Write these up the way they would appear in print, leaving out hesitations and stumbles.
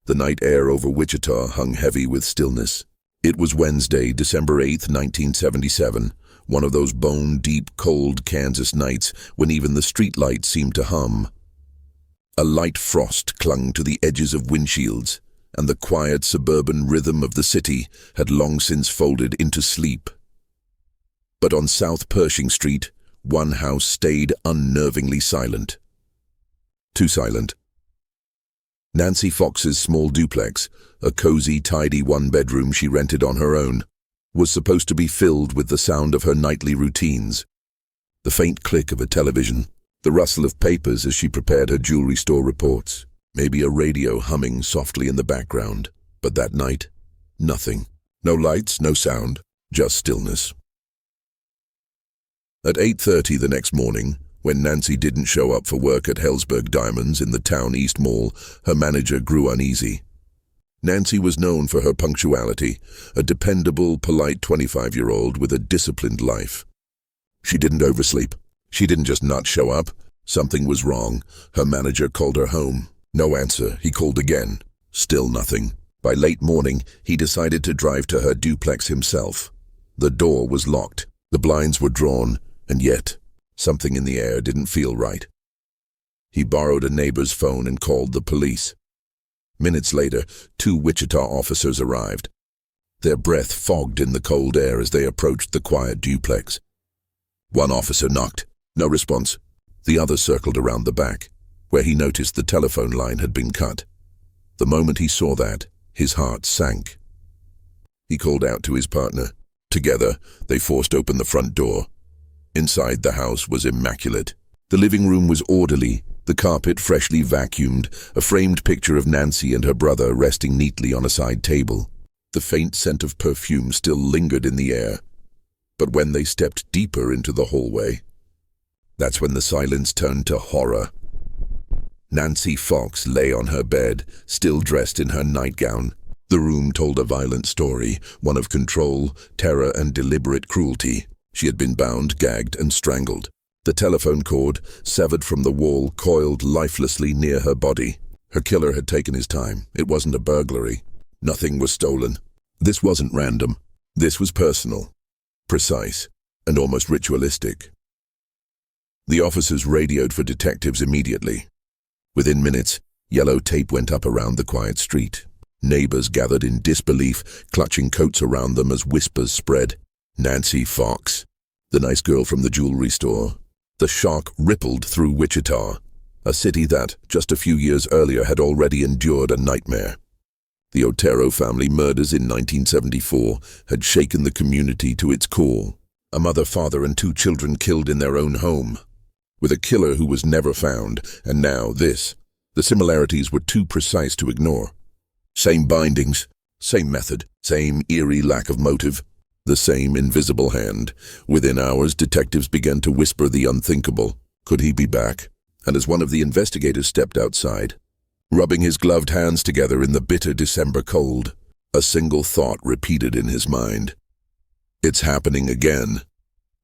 The night air over Wichita hung heavy with stillness. It was Wednesday, December 8th, 1977, one of those bone-deep, cold Kansas nights when even the streetlights seemed to hum. A light frost clung to the edges of windshields, and the quiet suburban rhythm of the city had long since folded into sleep. But on South Pershing Street, one house stayed unnervingly silent. Too silent. Nancy Fox's small duplex, a cozy, tidy one-bedroom she rented on her own, was supposed to be filled with the sound of her nightly routines. The faint click of a television, the rustle of papers as she prepared her jewelry store reports, maybe a radio humming softly in the background. But that night, nothing. No lights, no sound, just stillness. At 8:30 the next morning, when Nancy didn't show up for work at Hellsberg Diamonds in the Town East Mall, her manager grew uneasy. Nancy was known for her punctuality, a dependable, polite 25-year-old with a disciplined life. She didn't oversleep. She didn't just not show up. Something was wrong. Her manager called her home. No answer. He called again. Still nothing. By late morning, he decided to drive to her duplex himself. The door was locked. The blinds were drawn, and yet, something in the air didn't feel right. He borrowed a neighbor's phone and called the police. Minutes later, 2 Wichita officers arrived. Their breath fogged in the cold air as they approached the quiet duplex. One officer knocked. No response. The other circled around the back, where he noticed the telephone line had been cut. The moment he saw that, his heart sank. He called out to his partner. Together, they forced open the front door. Inside, the house was immaculate. The living room was orderly, the carpet freshly vacuumed, a framed picture of Nancy and her brother resting neatly on a side table. The faint scent of perfume still lingered in the air. But when they stepped deeper into the hallway, that's when the silence turned to horror. Nancy Fox lay on her bed, still dressed in her nightgown. The room told a violent story, one of control, terror, and deliberate cruelty. She had been bound, gagged, and strangled. The telephone cord, severed from the wall, coiled lifelessly near her body. Her killer had taken his time. It wasn't a burglary. Nothing was stolen. This wasn't random. This was personal, precise, and almost ritualistic. The officers radioed for detectives immediately. Within minutes, yellow tape went up around the quiet street. Neighbors gathered in disbelief, clutching coats around them as whispers spread. Nancy Fox, the nice girl from the jewelry store. The shock rippled through Wichita, a city that, just a few years earlier, had already endured a nightmare. The Otero family murders in 1974 had shaken the community to its core. A mother, father, and 2 children killed in their own home, with a killer who was never found, and now this. The similarities were too precise to ignore. Same bindings, same method, same eerie lack of motive, the same invisible hand. Within hours, detectives began to whisper the unthinkable. Could he be back? And as one of the investigators stepped outside, rubbing his gloved hands together in the bitter December cold, a single thought repeated in his mind. It's happening again.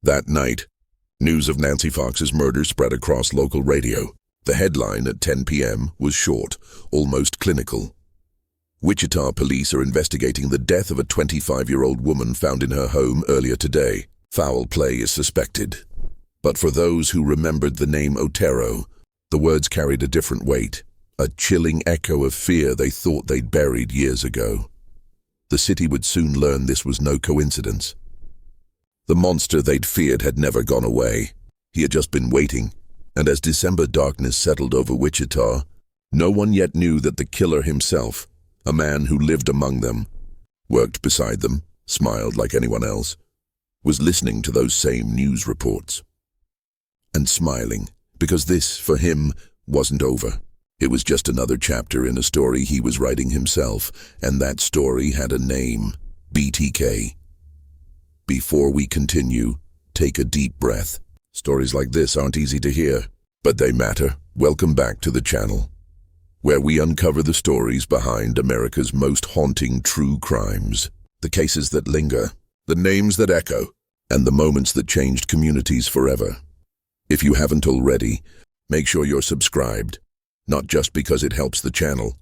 That night, news of Nancy Fox's murder spread across local radio. The headline at 10 p.m. was short, almost clinical. Wichita police are investigating the death of a 25-year-old woman found in her home earlier today. Foul play is suspected. But for those who remembered the name Otero, the words carried a different weight, a chilling echo of fear they thought they'd buried years ago. The city would soon learn this was no coincidence. The monster they'd feared had never gone away. He had just been waiting, and as December darkness settled over Wichita, no one yet knew that the killer himself, a man who lived among them, worked beside them, smiled like anyone else, was listening to those same news reports. And smiling, because this, for him, wasn't over. It was just another chapter in a story he was writing himself, and that story had a name, BTK. Before we continue, take a deep breath. Stories like this aren't easy to hear, but they matter. Welcome back to the channel, where we uncover the stories behind America's most haunting true crimes, the cases that linger, the names that echo, and the moments that changed communities forever. If you haven't already, make sure you're subscribed, not just because it helps the channel,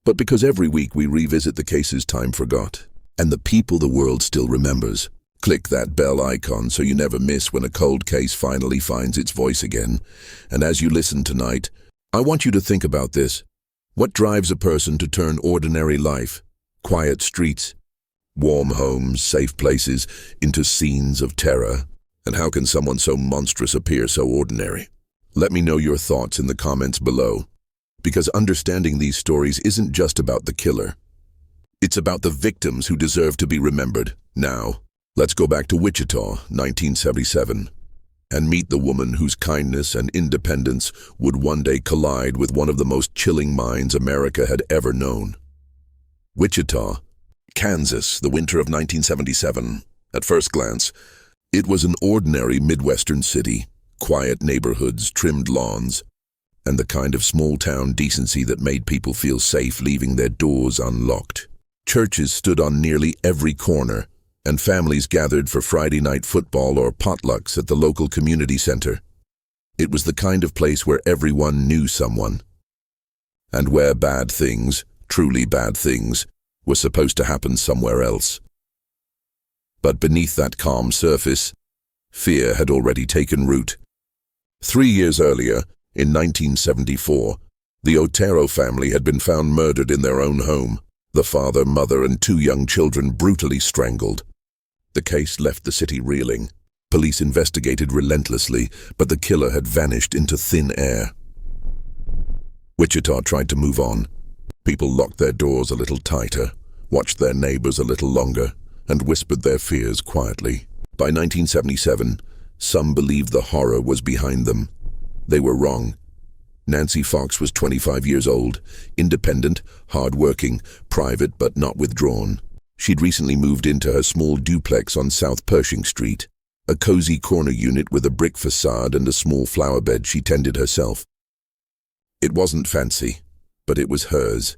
but because every week we revisit the cases time forgot, and the people the world still remembers. Click that bell icon so you never miss when a cold case finally finds its voice again. And as you listen tonight, I want you to think about this. What drives a person to turn ordinary life, quiet streets, warm homes, safe places, into scenes of terror? And how can someone so monstrous appear so ordinary? Let me know your thoughts in the comments below, because understanding these stories isn't just about the killer. It's about the victims who deserve to be remembered. Now, let's go back to Wichita, 1977, and meet the woman whose kindness and independence would one day collide with one of the most chilling minds America had ever known. Wichita, Kansas, the winter of 1977. At first glance, it was an ordinary Midwestern city, quiet neighborhoods, trimmed lawns, and the kind of small-town decency that made people feel safe leaving their doors unlocked. Churches stood on nearly every corner, and families gathered for Friday night football or potlucks at the local community center. It was the kind of place where everyone knew someone, and where bad things, truly bad things, were supposed to happen somewhere else. But beneath that calm surface, fear had already taken root. 3 years earlier, in 1974, the Otero family had been found murdered in their own home, the father, mother, and 2 young children brutally strangled. The case left the city reeling. Police investigated relentlessly, but the killer had vanished into thin air. Wichita tried to move on. People locked their doors a little tighter, watched their neighbors a little longer, and whispered their fears quietly. By 1977, some believed the horror was behind them. They were wrong. Nancy Fox was 25 years old, independent, hard-working, private but not withdrawn. She'd recently moved into her small duplex on South Pershing Street, a cozy corner unit with a brick facade and a small flower bed she tended herself. It wasn't fancy, but it was hers.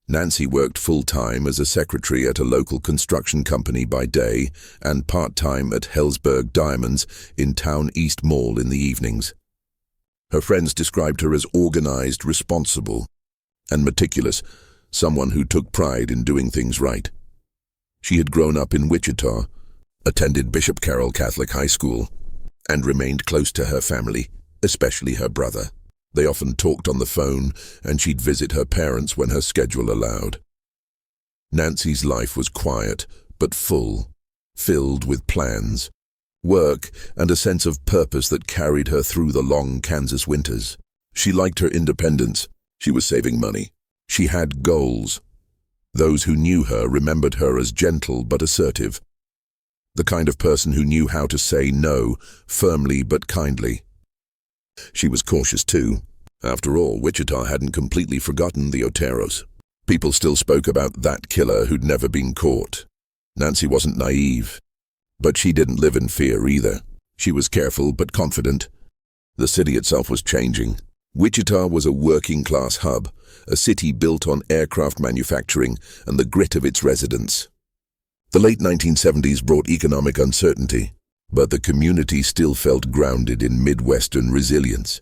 Nancy worked full-time as a secretary at a local construction company by day and part-time at Helzberg Diamonds in Town East Mall in the evenings. Her friends described her as organized, responsible, and meticulous, someone who took pride in doing things right. She had grown up in Wichita, attended Bishop Carroll Catholic High School, and remained close to her family, especially her brother. They often talked on the phone, and she'd visit her parents when her schedule allowed. Nancy's life was quiet, but full, filled with plans, work, and a sense of purpose that carried her through the long Kansas winters. She liked her independence. She was saving money. She had goals. Those who knew her remembered her as gentle but assertive, the kind of person who knew how to say no, firmly but kindly. She was cautious too. After all, Wichita hadn't completely forgotten the Oteros. People still spoke about that killer who'd never been caught. Nancy wasn't naive, but she didn't live in fear either. She was careful but confident. The city itself was changing. Wichita was a working-class hub, a city built on aircraft manufacturing and the grit of its residents. The late 1970s brought economic uncertainty, but the community still felt grounded in Midwestern resilience.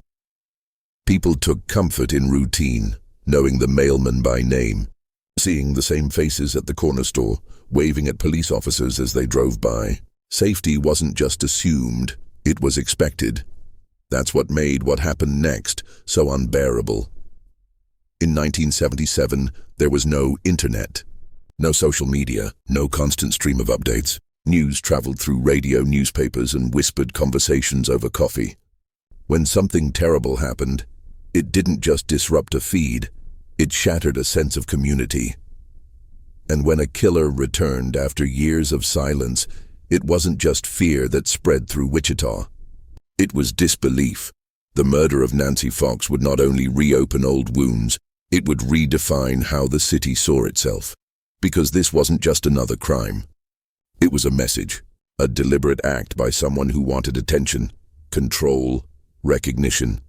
People took comfort in routine, knowing the mailman by name, seeing the same faces at the corner store, waving at police officers as they drove by. Safety wasn't just assumed, it was expected. That's what made what happened next so unbearable. In 1977, there was no internet, no social media, no constant stream of updates. News traveled through radio, newspapers, and whispered conversations over coffee. When something terrible happened, it didn't just disrupt a feed, it shattered a sense of community. And when a killer returned after years of silence, it wasn't just fear that spread through Wichita. It was disbelief. The murder of Nancy Fox would not only reopen old wounds, it would redefine how the city saw itself. Because this wasn't just another crime. It was a message, a deliberate act by someone who wanted attention, control, recognition.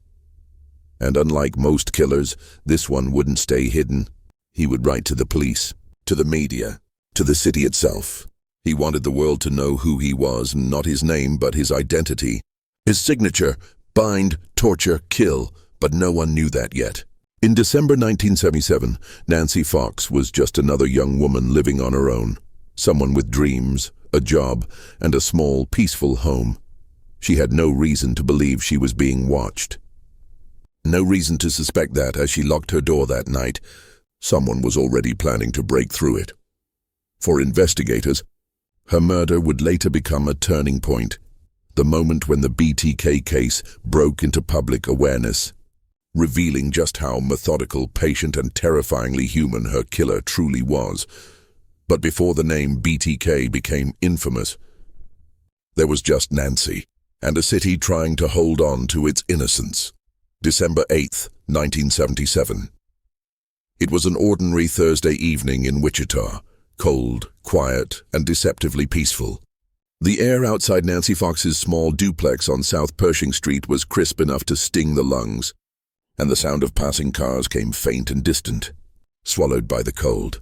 And unlike most killers, this one wouldn't stay hidden. He would write to the police, to the media, to the city itself. He wanted the world to know who he was, not his name, but his identity. His signature, bind, torture, kill, but no one knew that yet. In December 1977, Nancy Fox was just another young woman living on her own. Someone with dreams, a job, and a small, peaceful home. She had no reason to believe she was being watched. No reason to suspect that as she locked her door that night, someone was already planning to break through it. For investigators, her murder would later become a turning point, the moment when the BTK case broke into public awareness, revealing just how methodical, patient, and terrifyingly human her killer truly was. But before the name BTK became infamous, there was just Nancy, and a city trying to hold on to its innocence. December 8th, 1977. It was an ordinary Thursday evening in Wichita, cold, quiet, and deceptively peaceful. The air outside Nancy Fox's small duplex on South Pershing Street was crisp enough to sting the lungs, and the sound of passing cars came faint and distant, swallowed by the cold.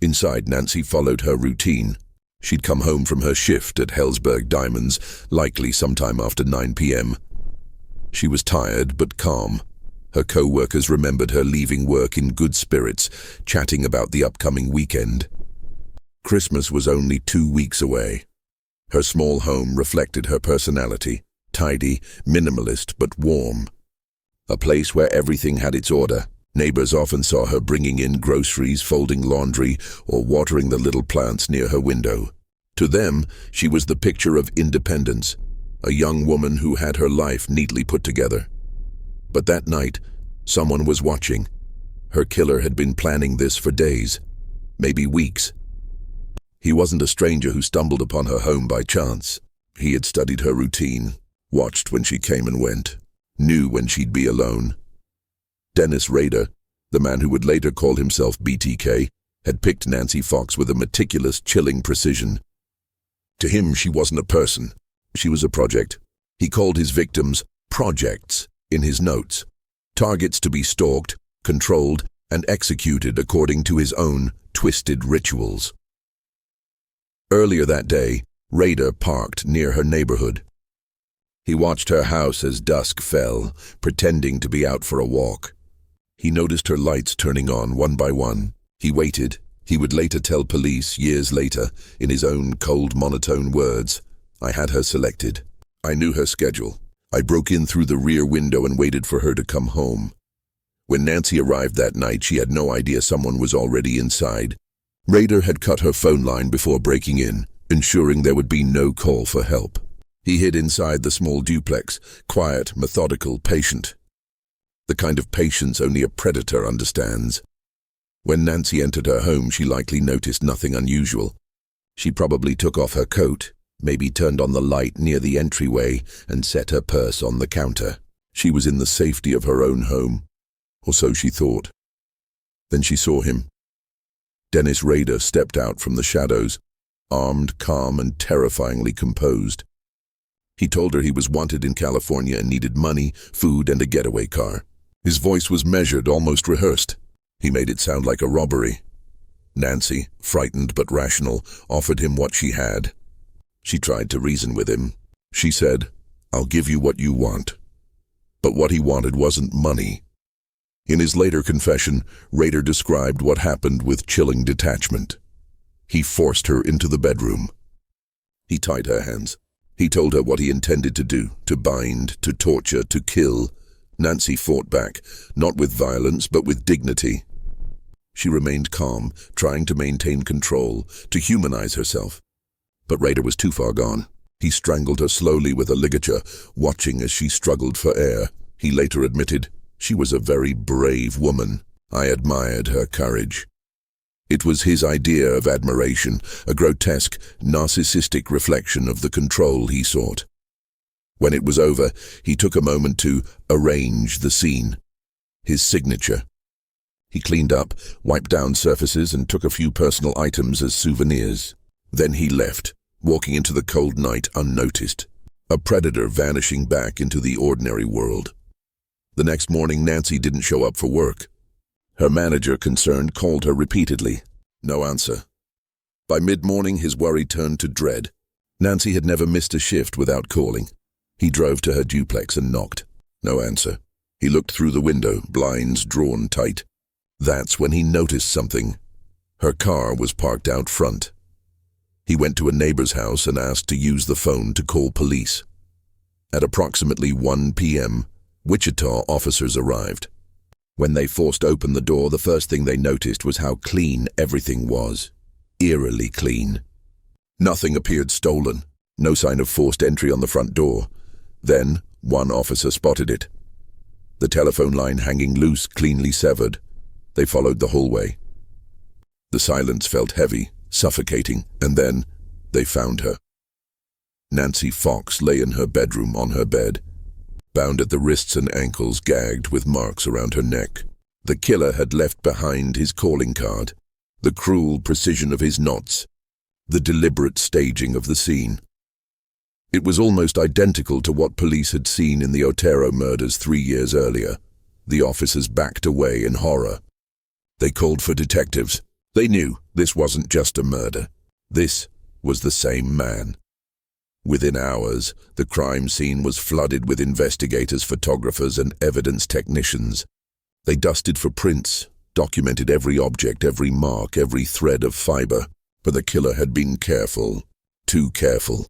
Inside, Nancy followed her routine. She'd come home from her shift at Helzberg Diamonds, likely sometime after 9 p.m. She was tired but calm. Her co-workers remembered her leaving work in good spirits, chatting about the upcoming weekend. Christmas was only 2 weeks away. Her small home reflected her personality, tidy, minimalist but warm. A place where everything had its order. Neighbors often saw her bringing in groceries, folding laundry, or watering the little plants near her window. To them, she was the picture of independence, a young woman who had her life neatly put together. But that night, someone was watching. Her killer had been planning this for days, maybe weeks. He wasn't a stranger who stumbled upon her home by chance. He had studied her routine, watched when she came and went, knew when she'd be alone. Dennis Rader, the man who would later call himself BTK, had picked Nancy Fox with a meticulous, chilling precision. To him, she wasn't a person. She was a project. He called his victims projects in his notes, targets to be stalked, controlled, and executed according to his own twisted rituals. Earlier that day, Rader parked near her neighborhood. He watched her house as dusk fell, pretending to be out for a walk. He noticed her lights turning on one by one. He waited. He would later tell police, years later, in his own cold, monotone words, "I had her selected. I knew her schedule. I broke in through the rear window and waited for her to come home." When Nancy arrived that night, she had no idea someone was already inside. Rader had cut her phone line before breaking in, ensuring there would be no call for help. He hid inside the small duplex, quiet, methodical, patient. The kind of patience only a predator understands. When Nancy entered her home, she likely noticed nothing unusual. She probably took off her coat, maybe turned on the light near the entryway, and set her purse on the counter. She was in the safety of her own home, or so she thought. Then she saw him. Dennis Rader stepped out from the shadows, armed, calm, and terrifyingly composed. He told her he was wanted in California and needed money, food, and a getaway car. His voice was measured, almost rehearsed. He made it sound like a robbery. Nancy, frightened but rational, offered him what she had. She tried to reason with him. She said, "I'll give you what you want." But what he wanted wasn't money. In his later confession, Rader described what happened with chilling detachment. He forced her into the bedroom. He tied her hands. He told her what he intended to do, to bind, to torture, to kill. Nancy fought back, not with violence, but with dignity. She remained calm, trying to maintain control, to humanize herself. But Rader was too far gone. He strangled her slowly with a ligature, watching as she struggled for air. He later admitted, "She was a very brave woman. I admired her courage." It was his idea of admiration, a grotesque, narcissistic reflection of the control he sought. When it was over, he took a moment to arrange the scene. His signature. He cleaned up, wiped down surfaces, and took a few personal items as souvenirs. Then he left, walking into the cold night unnoticed, a predator vanishing back into the ordinary world. The next morning, Nancy didn't show up for work. Her manager, concerned, called her repeatedly. No answer. By mid-morning, his worry turned to dread. Nancy had never missed a shift without calling. He drove to her duplex and knocked. No answer. He looked through the window, blinds drawn tight. That's when he noticed something. Her car was parked out front. He went to a neighbor's house and asked to use the phone to call police. At approximately 1 p.m., Wichita officers arrived. When they forced open the door, the first thing they noticed was how clean everything was. Eerily clean. Nothing appeared stolen. No sign of forced entry on the front door. Then, one officer spotted it. The telephone line hanging loose, cleanly severed. They followed the hallway. The silence felt heavy, suffocating, and then they found her. Nancy Fox lay in her bedroom on her bed, bound at the wrists and ankles, gagged with marks around her neck. The killer had left behind his calling card, the cruel precision of his knots, the deliberate staging of the scene. It was almost identical to what police had seen in the Otero murders 3 years earlier. The officers backed away in horror. They called for detectives. They knew this wasn't just a murder. This was the same man. Within hours, the crime scene was flooded with investigators, photographers, and evidence technicians. They dusted for prints, documented every object, every mark, every thread of fiber. But the killer had been careful, too careful.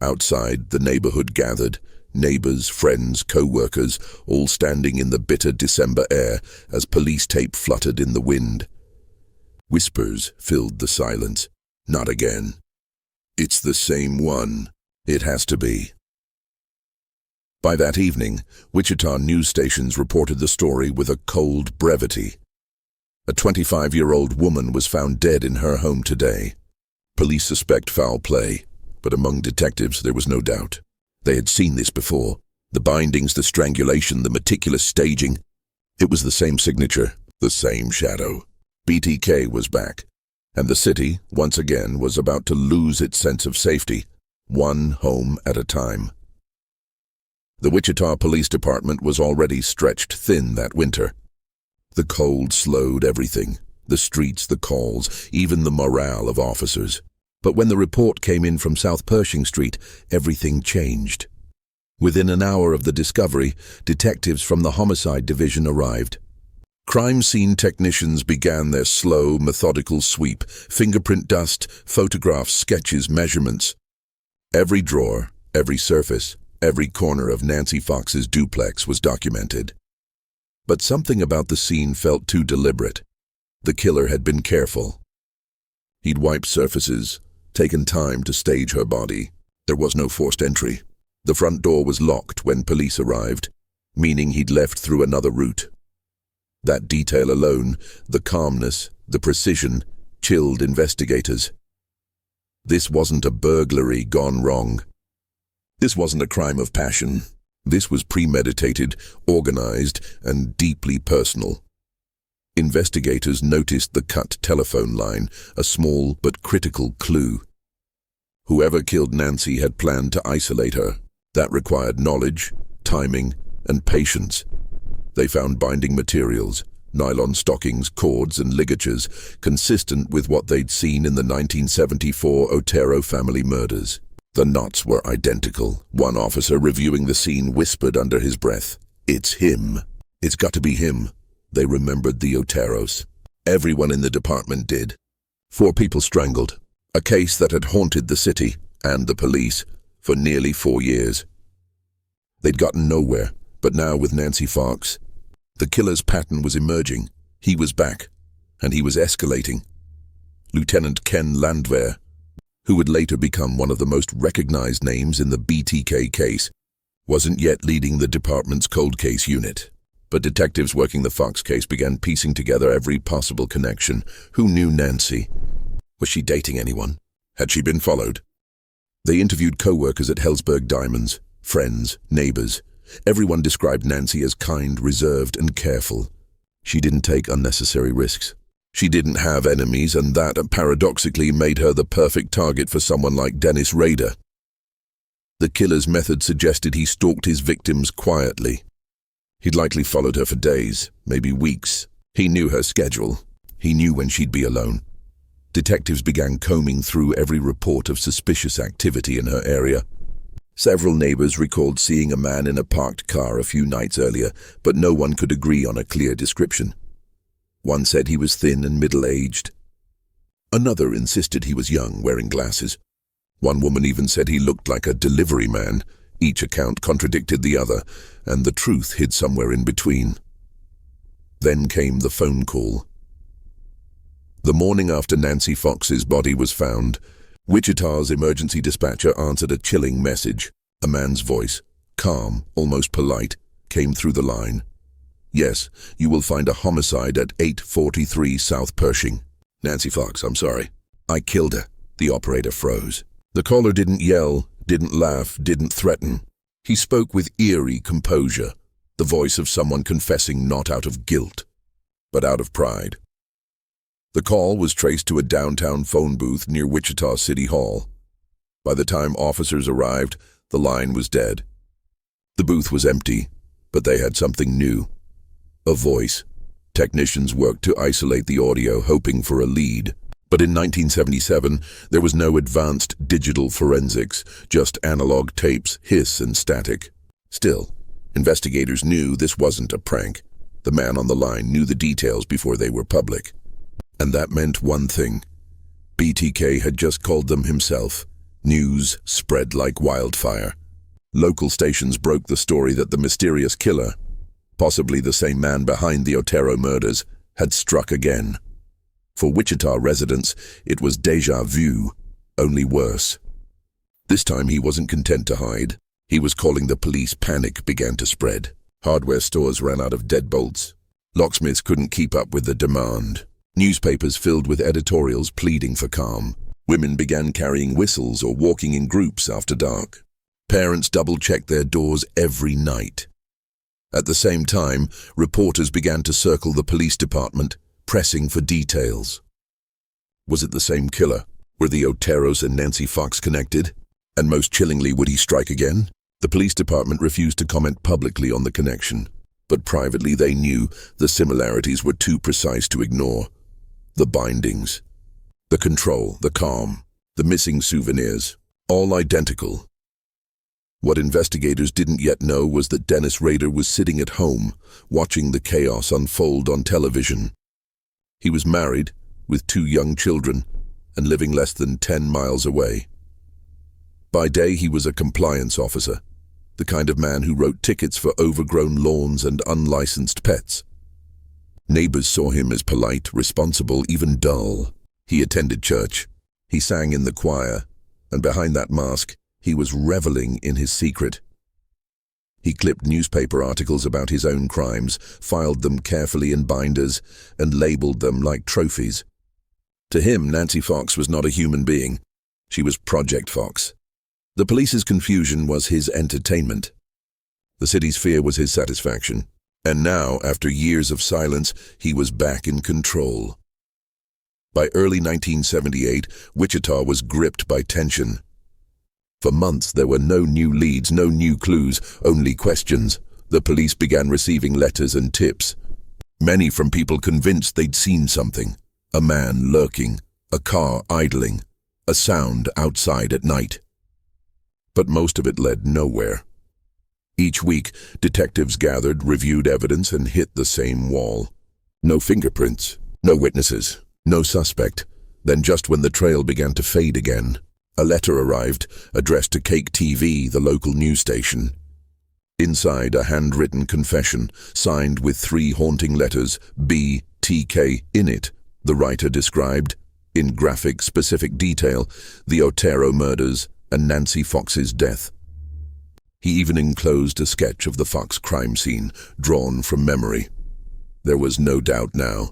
Outside, the neighborhood gathered, neighbors, friends, co-workers, all standing in the bitter December air as police tape fluttered in the wind. Whispers filled the silence. Not again. It's the same one. It has to be. By that evening, Wichita news stations reported the story with a cold brevity. A 25-year-old woman was found dead in her home today. Police suspect foul play, but among detectives there was no doubt. They had seen this before. The bindings, the strangulation, the meticulous staging. It was the same signature, the same shadow. BTK was back, and the city, once again, was about to lose its sense of safety, one home at a time. The Wichita Police Department was already stretched thin that winter. The cold slowed everything, the streets, the calls, even the morale of officers. But when the report came in from South Pershing Street, everything changed. Within an hour of the discovery, detectives from the Homicide Division arrived. Crime scene technicians began their slow, methodical sweep, fingerprint dust, photographs, sketches, measurements. Every drawer, every surface, every corner of Nancy Fox's duplex was documented. But something about the scene felt too deliberate. The killer had been careful. He'd wiped surfaces, taken time to stage her body. There was no forced entry. The front door was locked when police arrived, meaning he'd left through another route. That detail alone, the calmness, the precision, chilled investigators. This wasn't a burglary gone wrong. This wasn't a crime of passion. This was premeditated, organized, and deeply personal. Investigators noticed the cut telephone line, a small but critical clue. Whoever killed Nancy had planned to isolate her. That required knowledge, timing, and patience. They found binding materials, nylon stockings, cords, and ligatures, consistent with what they'd seen in the 1974 Otero family murders. The knots were identical. One officer reviewing the scene whispered under his breath, "It's him. It's got to be him." They remembered the Oteros. Everyone in the department did. 4 people strangled. A case that had haunted the city and the police for nearly 4 years. They'd gotten nowhere, but now with Nancy Fox, the killer's pattern was emerging. He was back, and he was escalating. Lieutenant Ken Landwehr, who would later become one of the most recognized names in the BTK case, wasn't yet leading the department's cold case unit. But detectives working the Fox case began piecing together every possible connection. Who knew Nancy? Was she dating anyone? Had she been followed? They interviewed co-workers at Helzberg Diamonds, friends, neighbors. Everyone described Nancy as kind, reserved, and careful. She didn't take unnecessary risks. She didn't have enemies, and that paradoxically made her the perfect target for someone like Dennis Rader. The killer's method suggested he stalked his victims quietly. He'd likely followed her for days, maybe weeks. He knew her schedule. He knew when she'd be alone. Detectives began combing through every report of suspicious activity in her area. Several neighbors recalled seeing a man in a parked car a few nights earlier, but no one could agree on a clear description. One said he was thin and middle-aged. Another insisted he was young, wearing glasses. One woman even said he looked like a delivery man. Each account contradicted the other, and the truth hid somewhere in between. Then came the phone call. The morning after Nancy Fox's body was found, Wichita's emergency dispatcher answered a chilling message. A man's voice, calm, almost polite, came through the line. "Yes, you will find a homicide at 843 South Pershing." "Nancy Fox, I'm sorry. I killed her." The operator froze. The caller didn't yell, didn't laugh, didn't threaten. He spoke with eerie composure, the voice of someone confessing not out of guilt, but out of pride. The call was traced to a downtown phone booth near Wichita City Hall. By the time officers arrived, the line was dead. The booth was empty, but they had something new. A voice. Technicians worked to isolate the audio, hoping for a lead. But in 1977, there was no advanced digital forensics, just analog tapes, hiss and static. Still, investigators knew this wasn't a prank. The man on the line knew the details before they were public. And that meant one thing. BTK had just called them himself. News spread like wildfire. Local stations broke the story that the mysterious killer, possibly the same man behind the Otero murders, had struck again. For Wichita residents, it was déjà vu, only worse. This time he wasn't content to hide. He was calling the police. Panic began to spread. Hardware stores ran out of deadbolts. Locksmiths couldn't keep up with the demand. Newspapers filled with editorials pleading for calm. Women began carrying whistles or walking in groups after dark. Parents double-checked their doors every night. At the same time, reporters began to circle the police department, pressing for details. Was it the same killer? Were the Oteros and Nancy Fox connected? And most chillingly, would he strike again? The police department refused to comment publicly on the connection, but privately they knew the similarities were too precise to ignore. The bindings, the control, the calm, the missing souvenirs, all identical. What investigators didn't yet know was that Dennis Rader was sitting at home, watching the chaos unfold on television. He was married, with 2 young children, and living less than 10 miles away. By day he was a compliance officer, the kind of man who wrote tickets for overgrown lawns and unlicensed pets. Neighbors saw him as polite, responsible, even dull. He attended church. He sang in the choir, and behind that mask, he was reveling in his secret. He clipped newspaper articles about his own crimes, filed them carefully in binders, and labeled them like trophies. To him, Nancy Fox was not a human being. She was Project Fox. The police's confusion was his entertainment. The city's fear was his satisfaction. And now, after years of silence, he was back in control. By early 1978, Wichita was gripped by tension. For months, there were no new leads, no new clues, only questions. The police began receiving letters and tips, many from people convinced they'd seen something. A man lurking, a car idling, a sound outside at night. But most of it led nowhere. Each week, detectives gathered, reviewed evidence, and hit the same wall. No fingerprints, no witnesses, no suspect. Then just when the trail began to fade again, a letter arrived, addressed to Cake TV, the local news station. Inside, a handwritten confession, signed with 3 haunting letters, BTK, in it. The writer described, in graphic, specific detail, the Otero murders and Nancy Fox's death. He even enclosed a sketch of the Fox crime scene, drawn from memory. There was no doubt now.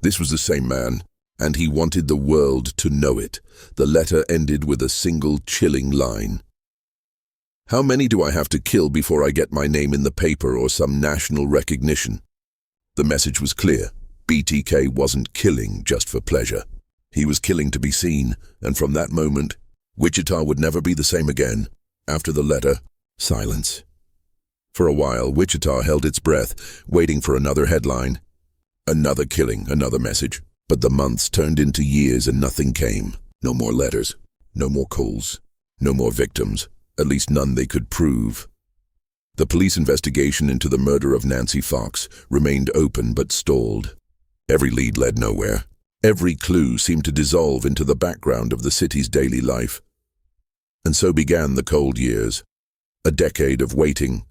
This was the same man, and he wanted the world to know it. The letter ended with a single chilling line. "How many do I have to kill before I get my name in the paper or some national recognition?" The message was clear. BTK wasn't killing just for pleasure. He was killing to be seen, and from that moment, Wichita would never be the same again. After the letter, silence. For a while, Wichita held its breath, waiting for another headline. Another killing, another message. But the months turned into years and nothing came. No more letters, no more calls, no more victims. At least none they could prove. The police investigation into the murder of Nancy Fox remained open but stalled. Every lead led nowhere. Every clue seemed to dissolve into the background of the city's daily life. And so began the cold years, a decade of waiting,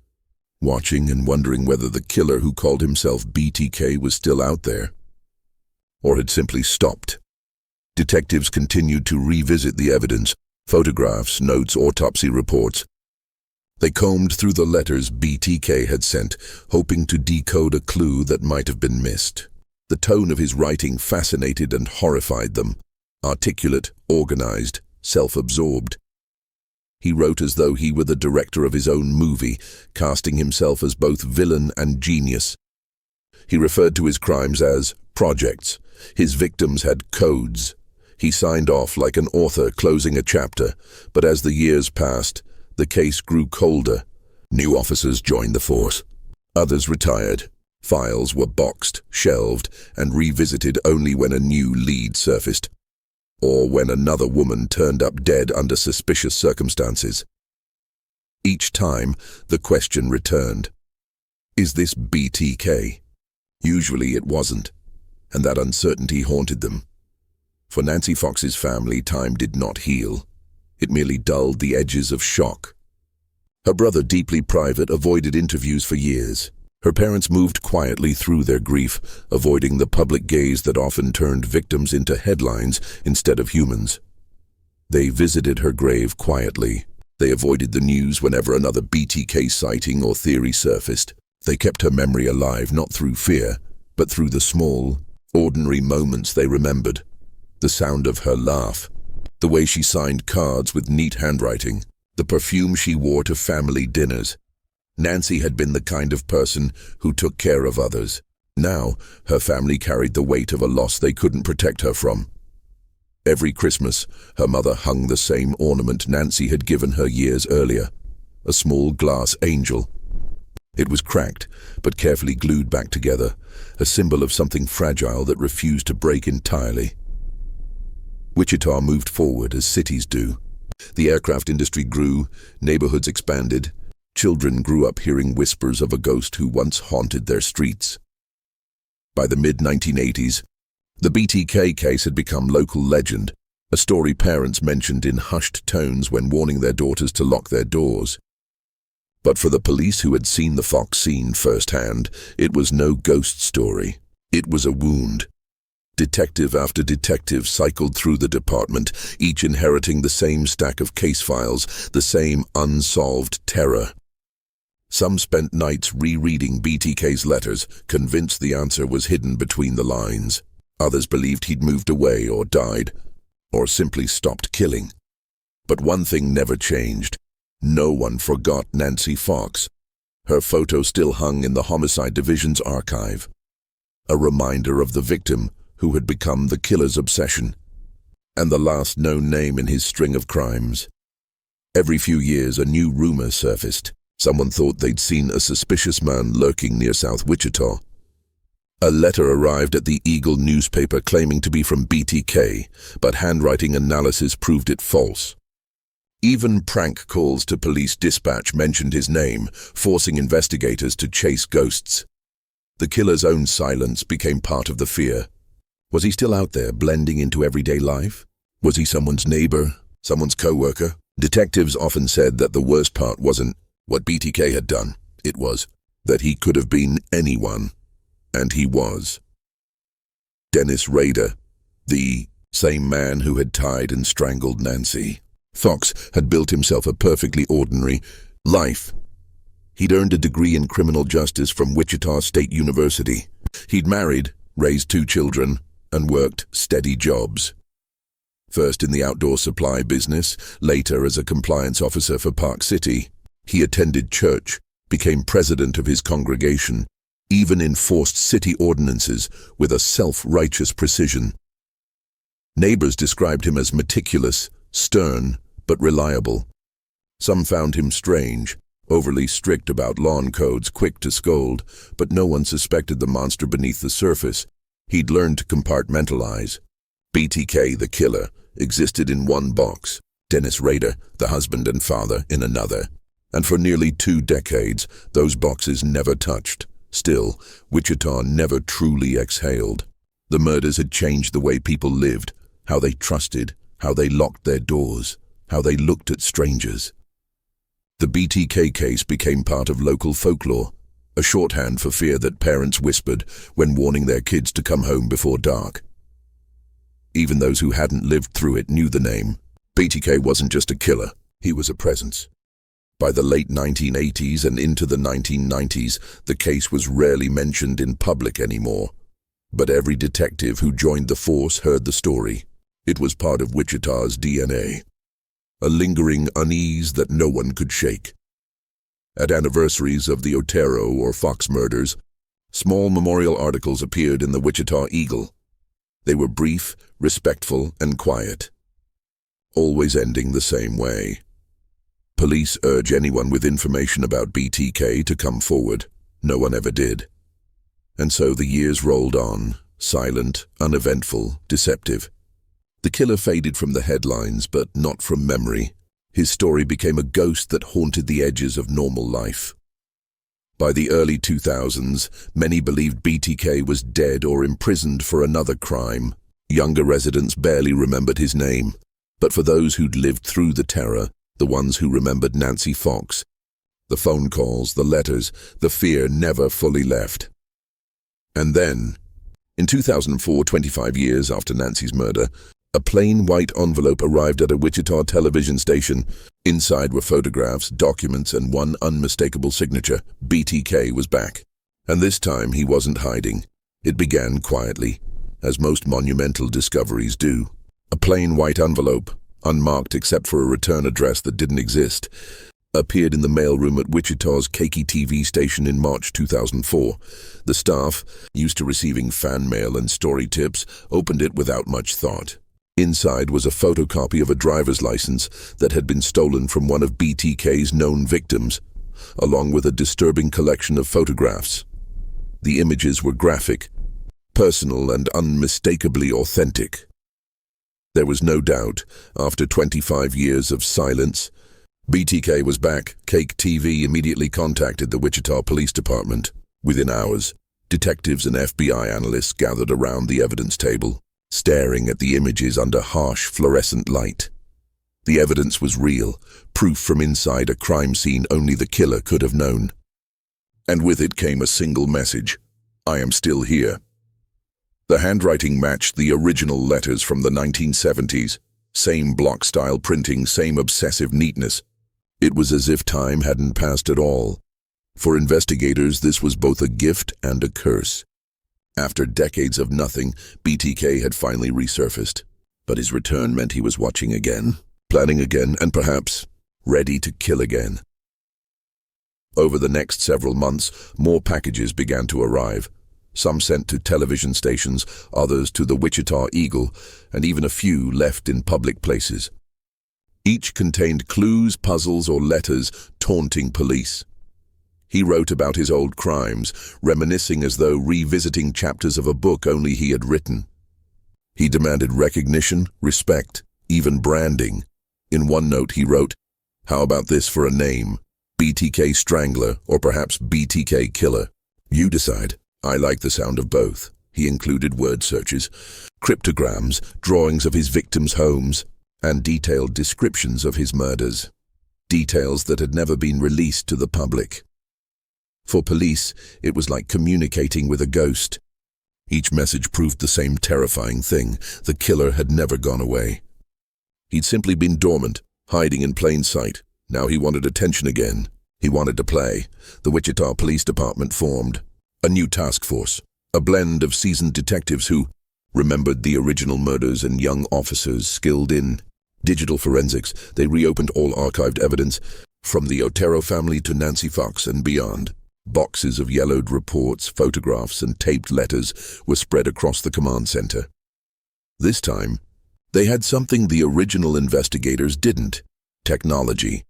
watching and wondering whether the killer who called himself BTK was still out there, or had simply stopped. Detectives continued to revisit the evidence, photographs, notes, autopsy reports. They combed through the letters BTK had sent, hoping to decode a clue that might have been missed. The tone of his writing fascinated and horrified them. Articulate, organized, self-absorbed. He wrote as though he were the director of his own movie, casting himself as both villain and genius. He referred to his crimes as projects. His victims had codes. He signed off like an author closing a chapter, but as the years passed, the case grew colder. New officers joined the force. Others retired. Files were boxed, shelved, and revisited only when a new lead surfaced, or when another woman turned up dead under suspicious circumstances. Each time, the question returned, is this BTK? Usually it wasn't, and that uncertainty haunted them. For Nancy Fox's family, time did not heal. It merely dulled the edges of shock. Her brother, deeply private, avoided interviews for years. Her parents moved quietly through their grief, avoiding the public gaze that often turned victims into headlines instead of humans. They visited her grave quietly. They avoided the news whenever another BTK sighting or theory surfaced. They kept her memory alive not through fear, but through the small, ordinary moments they remembered. The sound of her laugh, the way she signed cards with neat handwriting, the perfume she wore to family dinners. Nancy had been the kind of person who took care of others. Now, her family carried the weight of a loss they couldn't protect her from. Every Christmas, her mother hung the same ornament Nancy had given her years earlier, a small glass angel. It was cracked, but carefully glued back together, a symbol of something fragile that refused to break entirely. Wichita moved forward as cities do. The aircraft industry grew, neighborhoods expanded. Children grew up hearing whispers of a ghost who once haunted their streets. By the mid-1980s, the BTK case had become local legend, a story parents mentioned in hushed tones when warning their daughters to lock their doors. But for the police who had seen the Fox scene firsthand, it was no ghost story. It was a wound. Detective after detective cycled through the department, each inheriting the same stack of case files, the same unsolved terror. Some spent nights rereading BTK's letters, convinced the answer was hidden between the lines. Others believed he'd moved away or died, or simply stopped killing. But one thing never changed. No one forgot Nancy Fox. Her photo still hung in the Homicide Division's archive. A reminder of the victim who had become the killer's obsession, and the last known name in his string of crimes. Every few years, a new rumor surfaced. Someone thought they'd seen a suspicious man lurking near South Wichita. A letter arrived at the Eagle newspaper claiming to be from BTK, but handwriting analysis proved it false. Even prank calls to police dispatch mentioned his name, forcing investigators to chase ghosts. The killer's own silence became part of the fear. Was he still out there, blending into everyday life? Was he someone's neighbor, someone's co-worker? Detectives often said that the worst part wasn't what BTK had done. It was that he could have been anyone. And he was. Dennis Rader, the same man who had tied and strangled Nancy. Fox had built himself a perfectly ordinary life. He'd earned a degree in criminal justice from Wichita State University. He'd married, raised 2 children, and worked steady jobs. First in the outdoor supply business, later as a compliance officer for Park City. He attended church, became president of his congregation, even enforced city ordinances with a self-righteous precision. Neighbors described him as meticulous, stern, but reliable. Some found him strange, overly strict about lawn codes, quick to scold, but no one suspected the monster beneath the surface. He'd learned to compartmentalize. BTK, the killer, existed in one box, Dennis Rader, the husband and father, in another. And for nearly 2 decades, those boxes never touched. Still, Wichita never truly exhaled. The murders had changed the way people lived, how they trusted, how they locked their doors, how they looked at strangers. The BTK case became part of local folklore, a shorthand for fear that parents whispered when warning their kids to come home before dark. Even those who hadn't lived through it knew the name. BTK wasn't just a killer, he was a presence. By the late 1980s and into the 1990s, the case was rarely mentioned in public anymore. But every detective who joined the force heard the story. It was part of Wichita's DNA. A lingering unease that no one could shake. At anniversaries of the Otero or Fox murders, small memorial articles appeared in the Wichita Eagle. They were brief, respectful, and quiet, always ending the same way. Police urge anyone with information about BTK to come forward. No one ever did. And so the years rolled on, silent, uneventful, deceptive. The killer faded from the headlines, but not from memory. His story became a ghost that haunted the edges of normal life. By the early 2000s, many believed BTK was dead or imprisoned for another crime. Younger residents barely remembered his name. But for those who'd lived through the terror, the ones who remembered Nancy Fox, the phone calls, the letters, the fear never fully left. And then, in 2004, 25 years after Nancy's murder, a plain white envelope arrived at a Wichita television station. Inside were photographs, documents, and one unmistakable signature. BTK was back. And this time he wasn't hiding. It began quietly, as most monumental discoveries do. A plain white envelope, unmarked except for a return address that didn't exist, appeared in the mailroom at Wichita's KTV station in March 2004. The staff, used to receiving fan mail and story tips, opened it without much thought. Inside was a photocopy of a driver's license that had been stolen from one of BTK's known victims, along with a disturbing collection of photographs. The images were graphic, personal, and unmistakably authentic. There was no doubt, after 25 years of silence, BTK was back. KTV immediately contacted the Wichita Police Department. Within hours, detectives and FBI analysts gathered around the evidence table, staring at the images under harsh fluorescent light. The evidence was real, proof from inside a crime scene only the killer could have known. And with it came a single message: "I am still here." The handwriting matched the original letters from the 1970s. Same block-style printing, same obsessive neatness. It was as if time hadn't passed at all. For investigators, this was both a gift and a curse. After decades of nothing, BTK had finally resurfaced. But his return meant he was watching again, planning again, and perhaps ready to kill again. Over the next several months, more packages began to arrive. Some sent to television stations, others to the Wichita Eagle, and even a few left in public places. Each contained clues, puzzles, or letters taunting police. He wrote about his old crimes, reminiscing as though revisiting chapters of a book only he had written. He demanded recognition, respect, even branding. In one note he wrote, "How about this for a name? BTK Strangler, or perhaps BTK Killer? You decide. I like the sound of both." He included word searches, cryptograms, drawings of his victims' homes, and detailed descriptions of his murders. Details that had never been released to the public. For police, it was like communicating with a ghost. Each message proved the same terrifying thing: the killer had never gone away. He'd simply been dormant, hiding in plain sight. Now he wanted attention again. He wanted to play. The Wichita Police Department formed a new task force, a blend of seasoned detectives who remembered the original murders and young officers skilled in digital forensics. They reopened all archived evidence, from the Otero family to Nancy Fox and beyond. Boxes of yellowed reports, photographs, and taped letters were spread across the command center. This time, they had something the original investigators didn't: technology.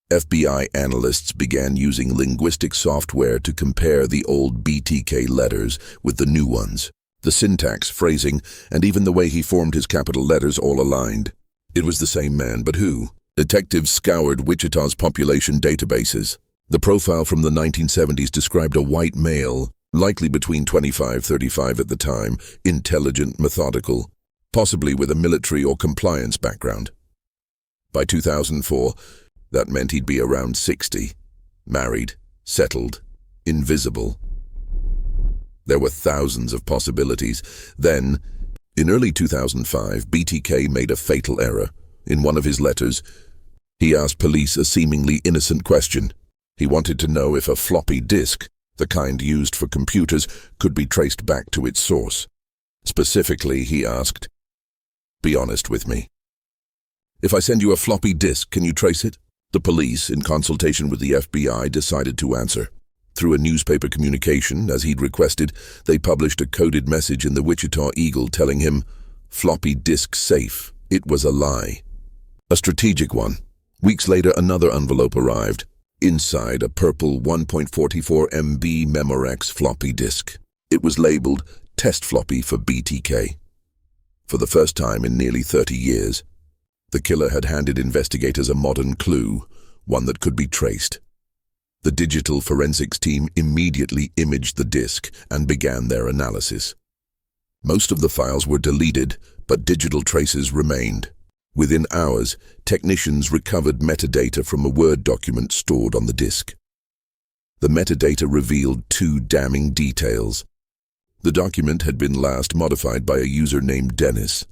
FBI analysts began using linguistic software to compare the old BTK letters with the new ones. The syntax, phrasing, and even the way he formed his capital letters all aligned. It was the same man, but who? Detectives scoured Wichita's population databases. The profile from the 1970s described a white male, likely between 25-35 at the time, intelligent, methodical, possibly with a military or compliance background. By 2004, that meant he'd be around 60, married, settled, invisible. There were thousands of possibilities. Then, in early 2005, BTK made a fatal error. In one of his letters, he asked police a seemingly innocent question. He wanted to know if a floppy disk, the kind used for computers, could be traced back to its source. Specifically, he asked, "Be honest with me. If I send you a floppy disk, can you trace it?" The police, in consultation with the FBI, decided to answer. Through a newspaper communication, as he'd requested, they published a coded message in the Wichita Eagle telling him, "Floppy disk safe." It was a lie. A strategic one. Weeks later, another envelope arrived. Inside, a purple 1.44 MB Memorex floppy disk. It was labeled Test Floppy for BTK. For the first time in nearly 30 years, the killer had handed investigators a modern clue, one that could be traced. The digital forensics team immediately imaged the disk and began their analysis. Most of the files were deleted, but digital traces remained. Within hours, technicians recovered metadata from a Word document stored on the disk. The metadata revealed two damning details. The document had been last modified by a user named Dennis.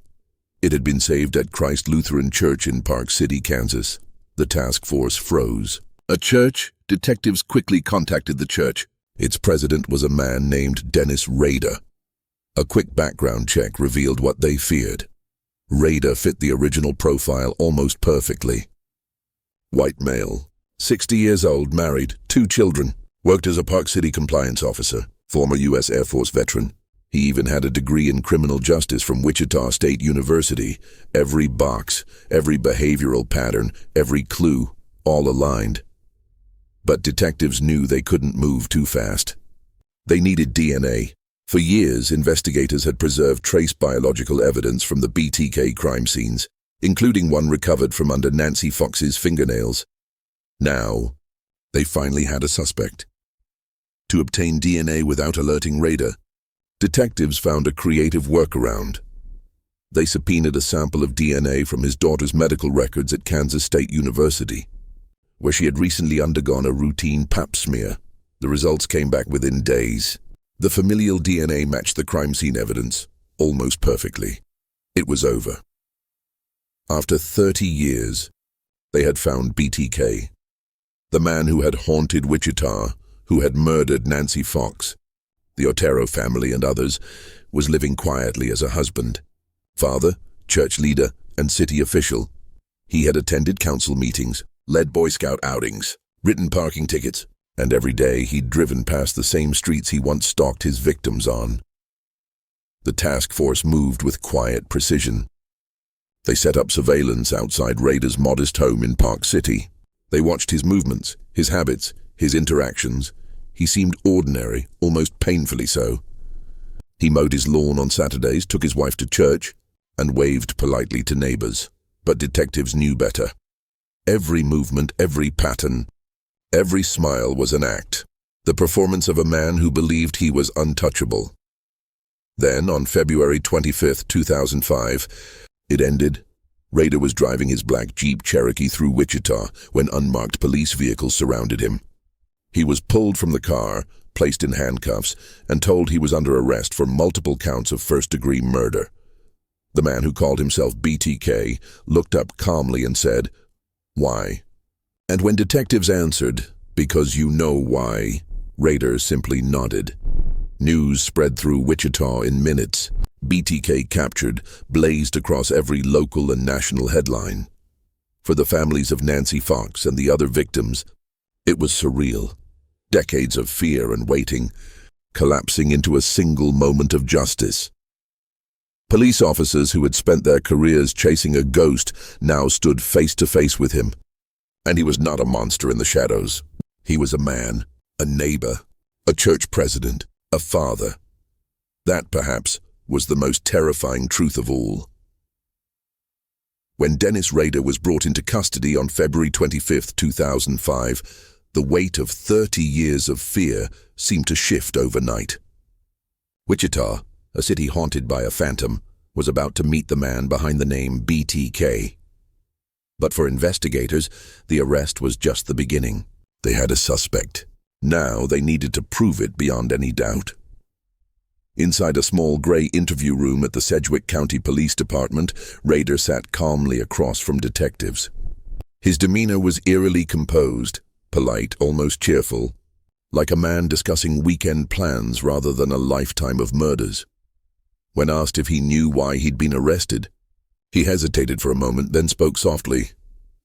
It had been saved at Christ Lutheran Church in Park City, Kansas. The task force froze. A church? Detectives quickly contacted the church. Its president was a man named Dennis Rader. A quick background check revealed what they feared. Rader fit the original profile almost perfectly. White male, 60 years old, married, 2 children, worked as a Park City compliance officer, former U.S. Air Force veteran. He even had a degree in criminal justice from Wichita State University. Every box, every behavioral pattern, every clue, all aligned. But detectives knew they couldn't move too fast. They needed DNA. For years, investigators had preserved trace biological evidence from the BTK crime scenes, including one recovered from under Nancy Fox's fingernails. Now, they finally had a suspect. To obtain DNA without alerting Rader, detectives found a creative workaround. They subpoenaed a sample of DNA from his daughter's medical records at Kansas State University, where she had recently undergone a routine pap smear. The results came back within days. The familial DNA matched the crime scene evidence almost perfectly. It was over. After 30 years, they had found BTK, the man who had haunted Wichita, who had murdered Nancy Fox. The Otero family and others was living quietly as a husband, father, church leader, and city official. He had attended council meetings, led Boy Scout outings, written parking tickets, and every day he'd driven past the same streets he once stalked his victims on. The task force moved with quiet precision. They set up surveillance outside Rader's modest home in Park City. They watched his movements, his habits, his interactions. He seemed ordinary, almost painfully so. He mowed his lawn on Saturdays, took his wife to church, and waved politely to neighbors. But detectives knew better. Every movement, every pattern, every smile was an act, the performance of a man who believed he was untouchable. Then, on February 25, 2005, it ended. Rader was driving his black Jeep Cherokee through Wichita when unmarked police vehicles surrounded him. He was pulled from the car, placed in handcuffs, and told he was under arrest for multiple counts of first-degree murder. The man who called himself BTK looked up calmly and said, "Why?" And when detectives answered, "Because you know why," Rader simply nodded. News spread through Wichita in minutes. BTK captured blazed across every local and national headline. For the families of Nancy Fox and the other victims, it was surreal. Decades of fear and waiting, collapsing into a single moment of justice. Police officers who had spent their careers chasing a ghost now stood face to face with him. And he was not a monster in the shadows. He was a man, a neighbor, a church president, a father. That, perhaps, was the most terrifying truth of all. When Dennis Rader was brought into custody on February 25, 2005, the weight of 30 years of fear seemed to shift overnight. Wichita, a city haunted by a phantom, was about to meet the man behind the name BTK. But for investigators, the arrest was just the beginning. They had a suspect. Now they needed to prove it beyond any doubt. Inside a small gray interview room at the Sedgwick County Police Department, Rader sat calmly across from detectives. His demeanor was eerily composed, polite, almost cheerful, like a man discussing weekend plans rather than a lifetime of murders. When asked if he knew why he'd been arrested, he hesitated for a moment, then spoke softly.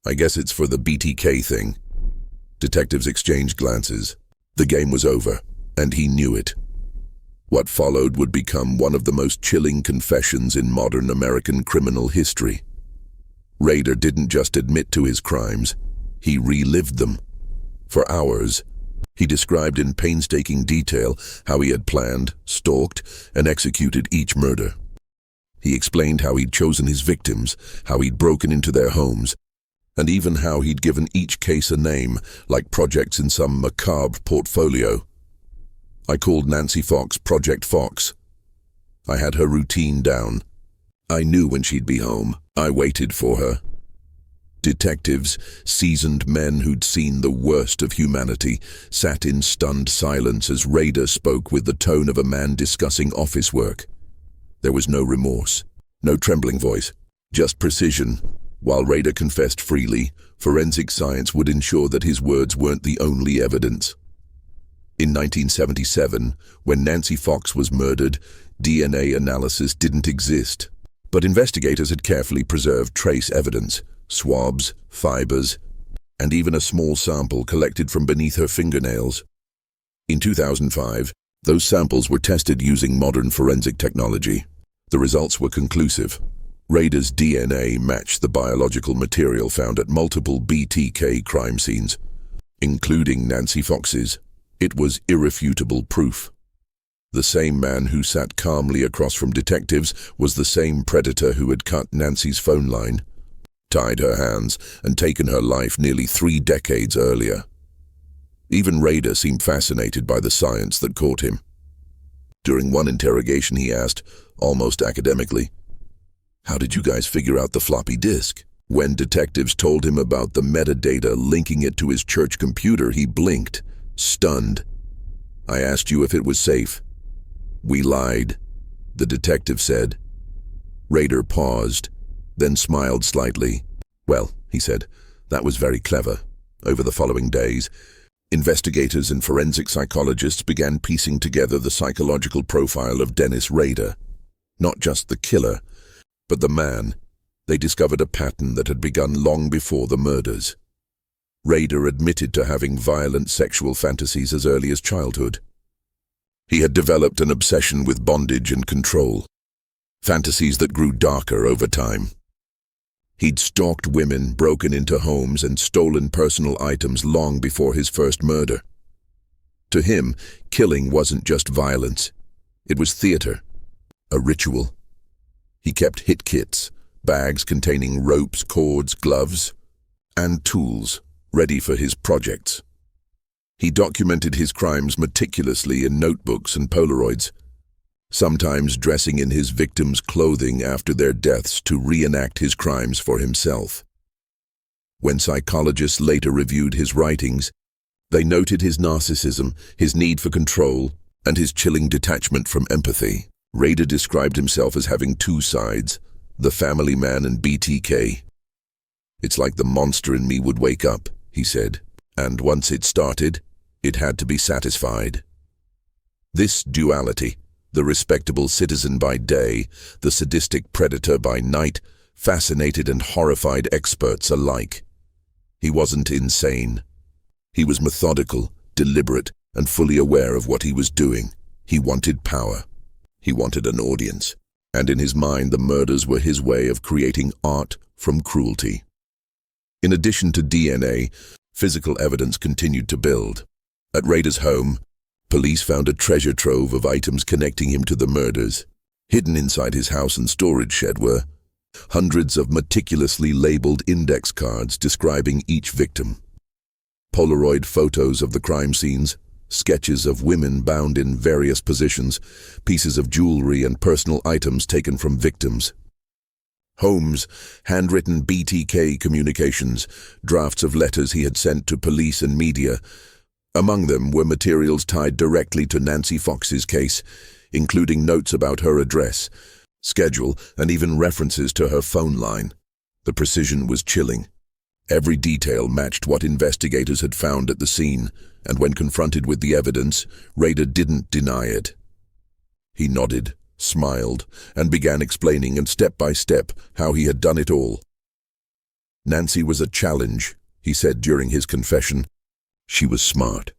"I guess it's for the BTK thing." Detectives exchanged glances. The game was over, and he knew it. What followed would become one of the most chilling confessions in modern American criminal history. Rader didn't just admit to his crimes, he relived them. For hours, he described in painstaking detail how he had planned, stalked, and executed each murder. He explained how he'd chosen his victims, how he'd broken into their homes, and even how he'd given each case a name, like projects in some macabre portfolio. "I called Nancy Fox Project Fox. I had her routine down. I knew when she'd be home. I waited for her." Detectives, seasoned men who'd seen the worst of humanity, sat in stunned silence as Rader spoke with the tone of a man discussing office work. There was no remorse, no trembling voice, just precision. While Rader confessed freely, forensic science would ensure that his words weren't the only evidence. In 1977, when Nancy Fox was murdered, DNA analysis didn't exist. But investigators had carefully preserved trace evidence, swabs, fibers, and even a small sample collected from beneath her fingernails. In 2005, those samples were tested using modern forensic technology. The results were conclusive. Rader's DNA matched the biological material found at multiple BTK crime scenes, including Nancy Fox's. It was irrefutable proof. The same man who sat calmly across from detectives was the same predator who had cut Nancy's phone line, tied her hands, and taken her life nearly 3 decades earlier. Even Rader seemed fascinated by the science that caught him. During one interrogation he asked, almost academically, "How did you guys figure out the floppy disk?" When detectives told him about the metadata linking it to his church computer, he blinked, stunned. "I asked you if it was safe." "We lied," the detective said. Rader paused, then smiled slightly. "Well," he said, "that was very clever." Over the following days, investigators and forensic psychologists began piecing together the psychological profile of Dennis Rader. Not just the killer, but the man. They discovered a pattern that had begun long before the murders. Rader admitted to having violent sexual fantasies as early as childhood. He had developed an obsession with bondage and control, fantasies that grew darker over time. He'd stalked women, broken into homes, and stolen personal items long before his first murder. To him, killing wasn't just violence. It was theater, a ritual. He kept hit kits, bags containing ropes, cords, gloves, and tools, ready for his projects. He documented his crimes meticulously in notebooks and Polaroids, sometimes dressing in his victims' clothing after their deaths to reenact his crimes for himself. When psychologists later reviewed his writings, they noted his narcissism, his need for control, and his chilling detachment from empathy. Rader described himself as having 2 sides, the family man and BTK. "It's like the monster in me would wake up," he said, "and once it started, it had to be satisfied." This duality, the respectable citizen by day, the sadistic predator by night, fascinated and horrified experts alike. He wasn't insane. He was methodical, deliberate, and fully aware of what he was doing. He wanted power. He wanted an audience. And in his mind, the murders were his way of creating art from cruelty. In addition to DNA, physical evidence continued to build. At Rader's home, police found a treasure trove of items connecting him to the murders. Hidden inside his house and storage shed were Hundreds of meticulously labeled index cards describing each victim. Polaroid photos of the crime scenes, sketches of women bound in various positions, pieces of jewelry and personal items taken from victims. Homes, handwritten BTK communications, drafts of letters he had sent to police and media. Among them were materials tied directly to Nancy Fox's case, including notes about her address, schedule, and even references to her phone line. The precision was chilling. Every detail matched what investigators had found at the scene, and when confronted with the evidence, Rader didn't deny it. He nodded, smiled, and began explaining step by step how he had done it all. Nancy was a challenge, he said during his confession. She was smart.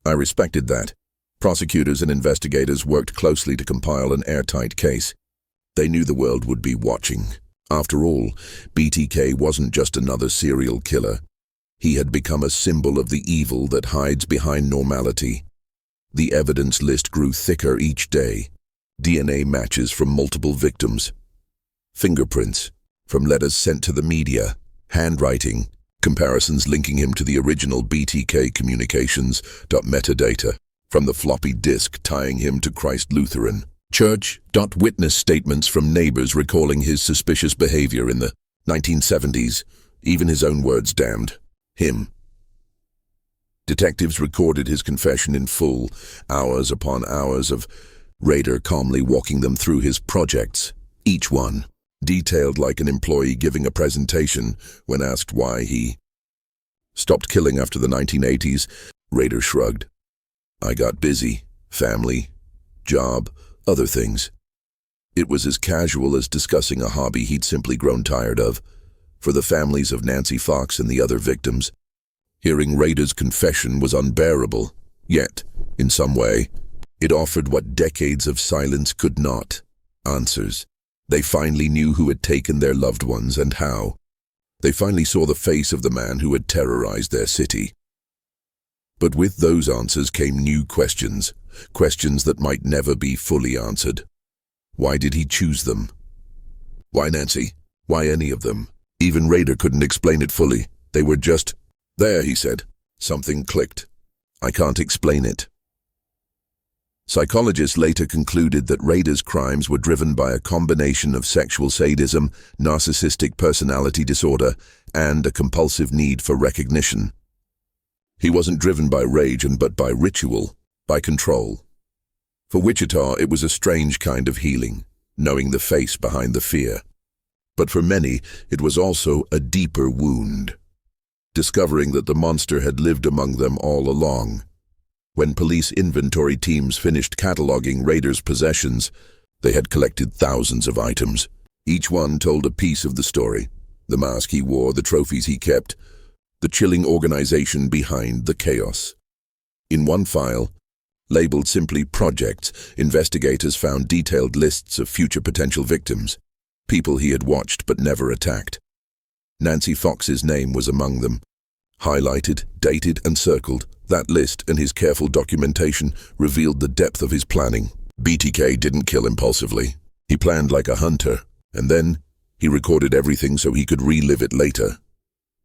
I respected that. Prosecutors and investigators worked closely to compile an airtight case. They knew the world would be watching. After all, BTK wasn't just another serial killer. He had become a symbol of the evil that hides behind normality. The evidence list grew thicker each day. DNA matches from multiple victims. Fingerprints from letters sent to the media. Handwriting. Comparisons linking him to the original BTK communications. Metadata from the floppy disk tying him to Christ Lutheran Church. Witness statements from neighbors recalling his suspicious behavior in the 1970s. Even his own words damned him. Detectives recorded his confession in full, hours upon hours of Rader calmly walking them through his projects, each one detailed like an employee giving a presentation when asked why he stopped killing after the 1980s. Rader shrugged. I got busy. Family, job, other things. It was as casual as discussing a hobby he'd simply grown tired of. For the families of Nancy Fox and the other victims, hearing Rader's confession was unbearable, yet, in some way, it offered what decades of silence could not: answers. They finally knew who had taken their loved ones and how. They finally saw the face of the man who had terrorized their city. But with those answers came new questions, questions that might never be fully answered. Why did he choose them? Why Nancy? Why any of them? Even Rader couldn't explain it fully. They were just there, he said. Something clicked. I can't explain it. Psychologists later concluded that Rader's crimes were driven by a combination of sexual sadism, narcissistic personality disorder, and a compulsive need for recognition. He wasn't driven by rage but by ritual, by control. For Wichita, it was a strange kind of healing, knowing the face behind the fear. But for many, it was also a deeper wound, discovering that the monster had lived among them all along. When police inventory teams finished cataloging Rader's possessions, they had collected thousands of items. Each one told a piece of the story: the mask he wore, the trophies he kept, the chilling organization behind the chaos. In one file, labeled simply Projects, investigators found detailed lists of future potential victims, people he had watched but never attacked. Nancy Fox's name was among them. Highlighted, dated, and circled, that list and his careful documentation revealed the depth of his planning. BTK didn't kill impulsively. He planned like a hunter, and then he recorded everything so he could relive it later.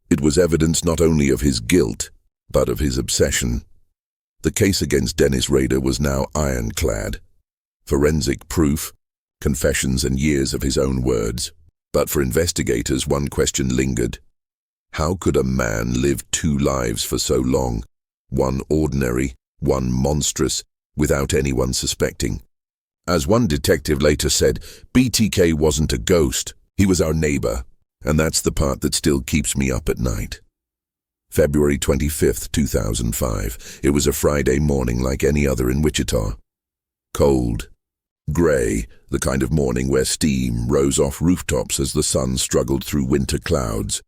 It was evidence not only of his guilt, but of his obsession. The case against Dennis Rader was now ironclad. Forensic proof, confessions, and years of his own words. But for investigators, one question lingered. How could a man live two lives for so long? One ordinary, one monstrous, without anyone suspecting. As one detective later said, BTK wasn't a ghost, he was our neighbor, and that's the part that still keeps me up at night. February 25th, 2005. It was a Friday morning like any other in Wichita. Cold, gray, the kind of morning where steam rose off rooftops as the sun struggled through winter clouds.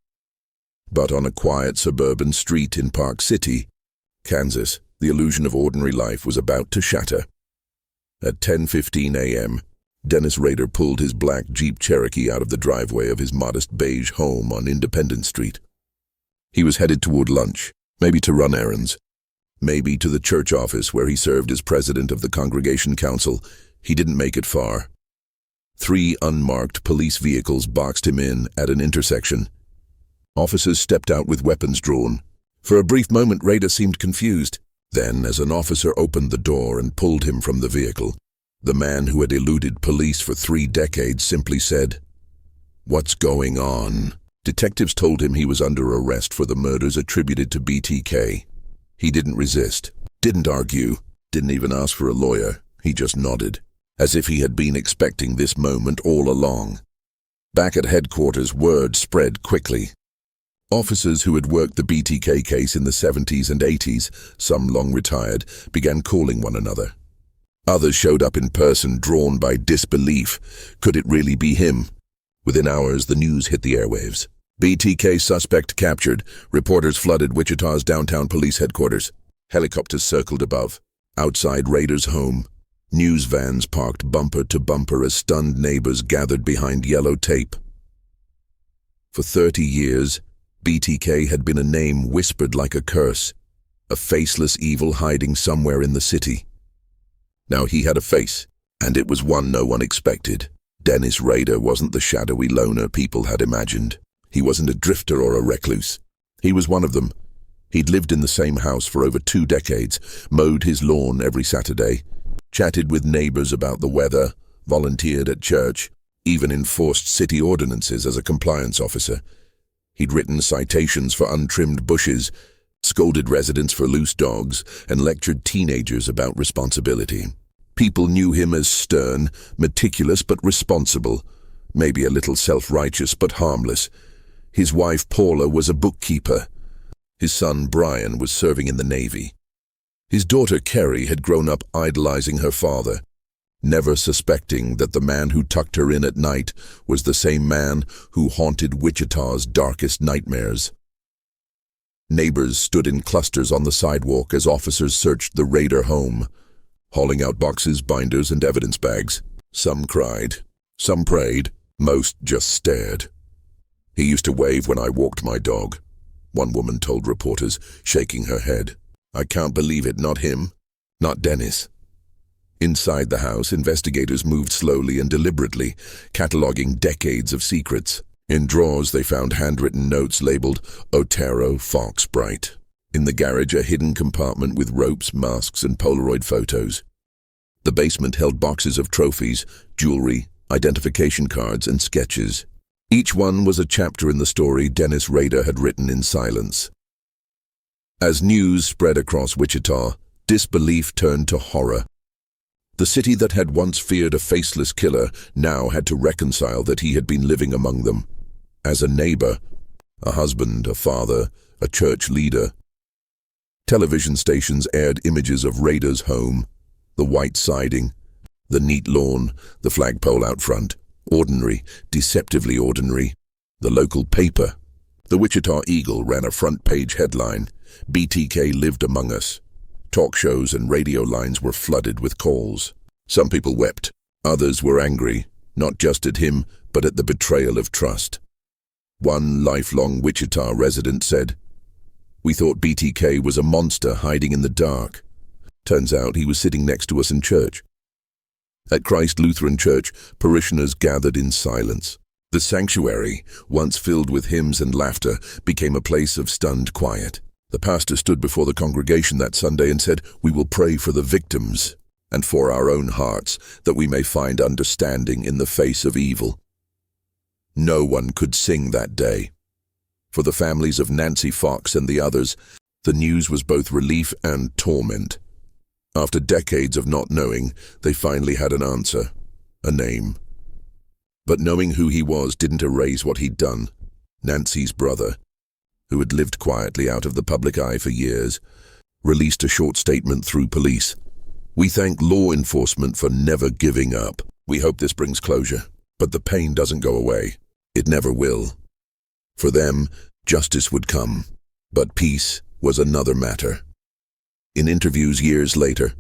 But on a quiet suburban street in Park City, Kansas, the illusion of ordinary life was about to shatter. At 10:15 a.m., Dennis Rader pulled his black Jeep Cherokee out of the driveway of his modest beige home on Independence Street. He was headed toward lunch, maybe to run errands, maybe to the church office where he served as president of the Congregation Council. He didn't make it far. 3 unmarked police vehicles boxed him in at an intersection. Officers stepped out with weapons drawn. For a brief moment, Rader seemed confused. Then, as an officer opened the door and pulled him from the vehicle, the man who had eluded police for 3 decades simply said, "What's going on?" Detectives told him he was under arrest for the murders attributed to BTK. He didn't resist, didn't argue, didn't even ask for a lawyer. He just nodded, as if he had been expecting this moment all along. Back at headquarters, word spread quickly. Officers who had worked the BTK case in the 70s and 80s, some long retired, began calling one another. Others showed up in person, drawn by disbelief. Could it really be him? Within hours, the news hit the airwaves. BTK suspect captured. Reporters flooded Wichita's downtown police headquarters. Helicopters circled above. Outside Rader's home, news vans parked bumper to bumper as stunned neighbors gathered behind yellow tape. For 30 years, BTK had been a name whispered like a curse, a faceless evil hiding somewhere in the city. Now he had a face, and it was one no one expected. Dennis Rader wasn't the shadowy loner people had imagined. He wasn't a drifter or a recluse. He was one of them. He'd lived in the same house for over 2 decades, mowed his lawn every Saturday, chatted with neighbors about the weather, volunteered at church, even enforced city ordinances as a compliance officer. He'd written citations for untrimmed bushes, scolded residents for loose dogs, and lectured teenagers about responsibility. People knew him as stern, meticulous but responsible, maybe a little self-righteous but harmless. His wife Paula was a bookkeeper. His son Brian was serving in the Navy. His daughter Kerry had grown up idolizing her father, never suspecting that the man who tucked her in at night was the same man who haunted Wichita's darkest nightmares. Neighbors stood in clusters on the sidewalk as officers searched the Rader home, hauling out boxes, binders, and evidence bags. Some cried, some prayed, most just stared. "He used to wave when I walked my dog," one woman told reporters, shaking her head. "I can't believe it, not him, not Dennis." Inside the house, investigators moved slowly and deliberately, cataloging decades of secrets. In drawers, they found handwritten notes labeled Otero, Fox, Bright. In the garage, a hidden compartment with ropes, masks, and Polaroid photos. The basement held boxes of trophies, jewelry, identification cards, and sketches. Each one was a chapter in the story Dennis Rader had written in silence. As news spread across Wichita, disbelief turned to horror. The city that had once feared a faceless killer now had to reconcile that he had been living among them. As a neighbor, a husband, a father, a church leader. Television stations aired images of Rader's home, the white siding, the neat lawn, the flagpole out front. Ordinary, deceptively ordinary. The local paper, the Wichita Eagle, ran a front-page headline, "BTK lived among us." Talk shows and radio lines were flooded with calls. Some people wept. Others were angry, not just at him, but at the betrayal of trust. One lifelong Wichita resident said, "We thought BTK was a monster hiding in the dark. Turns out he was sitting next to us in church." At Christ Lutheran Church, parishioners gathered in silence. The sanctuary, once filled with hymns and laughter, became a place of stunned quiet. The pastor stood before the congregation that Sunday and said, "We will pray for the victims and for our own hearts, that we may find understanding in the face of evil." No one could sing that day. For the families of Nancy Fox and the others, the news was both relief and torment. After decades of not knowing, they finally had an answer, a name. But knowing who he was didn't erase what he'd done. Nancy's brother, who had lived quietly out of the public eye for years, released a short statement through police. "We thank law enforcement for never giving up. We hope this brings closure, but the pain doesn't go away. It never will." For them, justice would come, but peace was another matter. In interviews years later,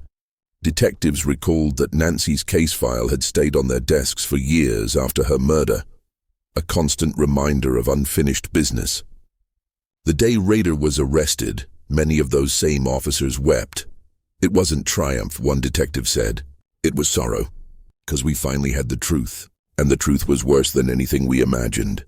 detectives recalled that Nancy's case file had stayed on their desks for years after her murder, a constant reminder of unfinished business. The day Rader was arrested, many of those same officers wept. It wasn't triumph, one detective said. It was sorrow, because we finally had the truth. And the truth was worse than anything we imagined.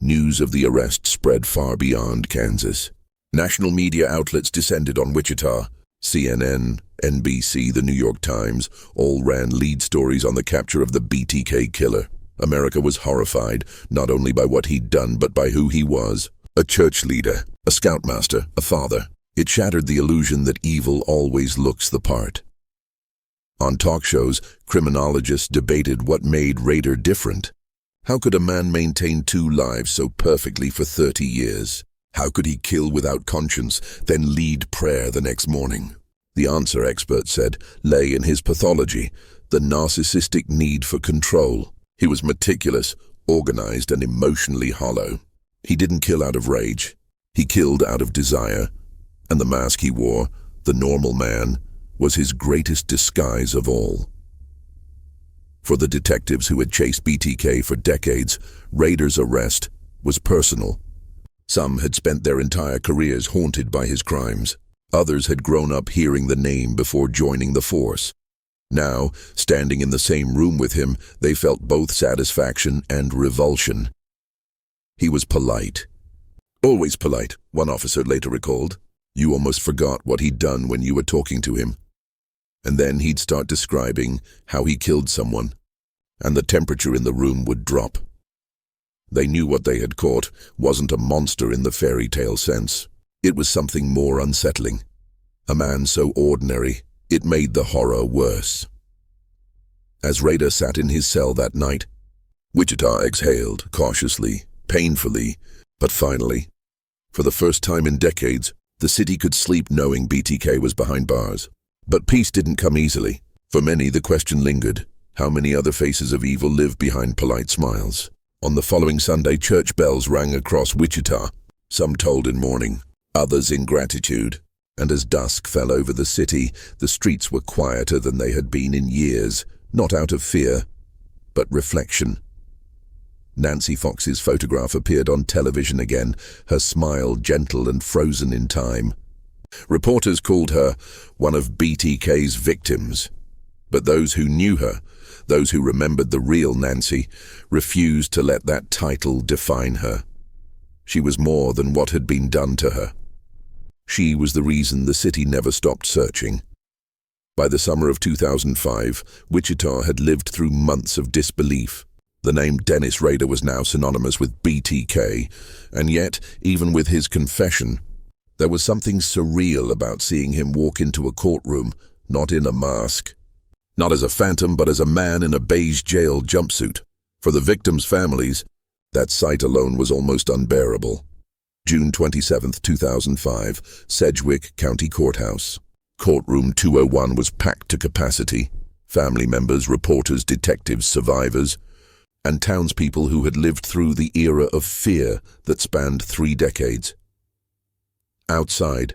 News of the arrest spread far beyond Kansas. National media outlets descended on Wichita. CNN, NBC, the New York Times, all ran lead stories on the capture of the BTK killer. America was horrified, not only by what he'd done, but by who he was. A church leader, a scoutmaster, a father. It shattered the illusion that evil always looks the part. On talk shows, criminologists debated what made Rader different. How could a man maintain 2 lives so perfectly for 30 years? How could he kill without conscience, then lead prayer the next morning? The answer, experts said, lay in his pathology, the narcissistic need for control. He was meticulous, organized, and emotionally hollow. He didn't kill out of rage. He killed out of desire. And the mask he wore, the normal man, was his greatest disguise of all. For the detectives who had chased BTK for decades, Rader's arrest was personal. Some had spent their entire careers haunted by his crimes. Others had grown up hearing the name before joining the force. Now, standing in the same room with him, they felt both satisfaction and revulsion. He was polite. Always polite, one officer later recalled. You almost forgot what he'd done when you were talking to him. And then he'd start describing how he killed someone, and the temperature in the room would drop. They knew what they had caught wasn't a monster in the fairy tale sense. It was something more unsettling. A man so ordinary, it made the horror worse. As Rader sat in his cell that night, Wichita exhaled, cautiously, painfully, but finally. For the first time in decades, the city could sleep knowing BTK was behind bars. But peace didn't come easily. For many, the question lingered. How many other faces of evil live behind polite smiles? On the following Sunday, church bells rang across Wichita, some tolled in mourning, others in gratitude. And as dusk fell over the city, the streets were quieter than they had been in years, not out of fear, but reflection. Nancy Fox's photograph appeared on television again, her smile gentle and frozen in time. Reporters called her one of BTK's victims, but those who knew her, those who remembered the real Nancy, refused to let that title define her. She was more than what had been done to her. She was the reason the city never stopped searching. By the summer of 2005, Wichita had lived through months of disbelief. The name Dennis Rader was now synonymous with BTK, and yet, even with his confession, there was something surreal about seeing him walk into a courtroom, not in a mask. Not as a phantom, but as a man in a beige jail jumpsuit. For the victims' families, that sight alone was almost unbearable. June 27, 2005, Sedgwick County Courthouse. Courtroom 201 was packed to capacity. Family members, reporters, detectives, survivors, and townspeople who had lived through the era of fear that spanned 3 decades. Outside,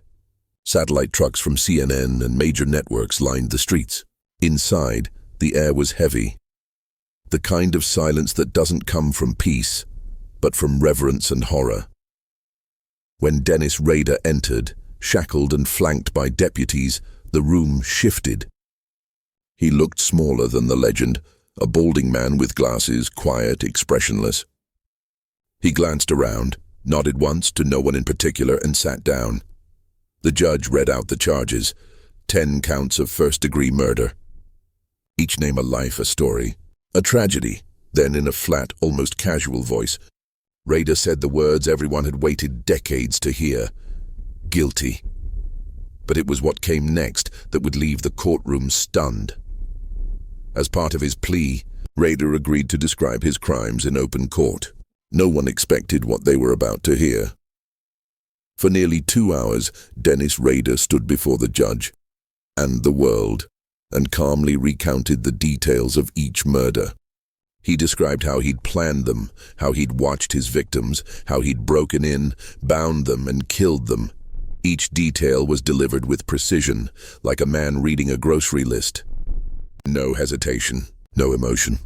satellite trucks from CNN and major networks lined the streets. Inside, the air was heavy. The kind of silence that doesn't come from peace, but from reverence and horror. When Dennis Rader entered, shackled and flanked by deputies, the room shifted. He looked smaller than the legend, a balding man with glasses, quiet, expressionless. He glanced around, nodded once to no one in particular, and sat down. The judge read out the charges, 10 counts of first-degree murder. Each name a life, a story, a tragedy. Then in a flat, almost casual voice, Rader said the words everyone had waited decades to hear. Guilty. But it was what came next that would leave the courtroom stunned. As part of his plea, Rader agreed to describe his crimes in open court. No one expected what they were about to hear. For nearly 2 hours, Dennis Rader stood before the judge and the world and calmly recounted the details of each murder. He described how he'd planned them, how he'd watched his victims, how he'd broken in, bound them, and killed them. Each detail was delivered with precision, like a man reading a grocery list. No hesitation, no emotion.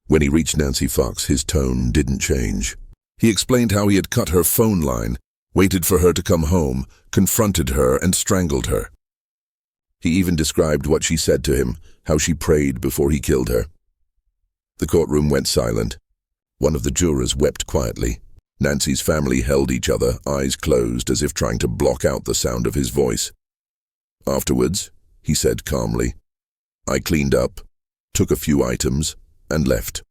When he reached Nancy Fox, his tone didn't change. He explained how he had cut her phone line, waited for her to come home, confronted her, and strangled her. He even described what she said to him, how she prayed before he killed her. The courtroom went silent. One of the jurors wept quietly. Nancy's family held each other, eyes closed, as if trying to block out the sound of his voice. Afterwards, he said calmly, I cleaned up, took a few items, and left.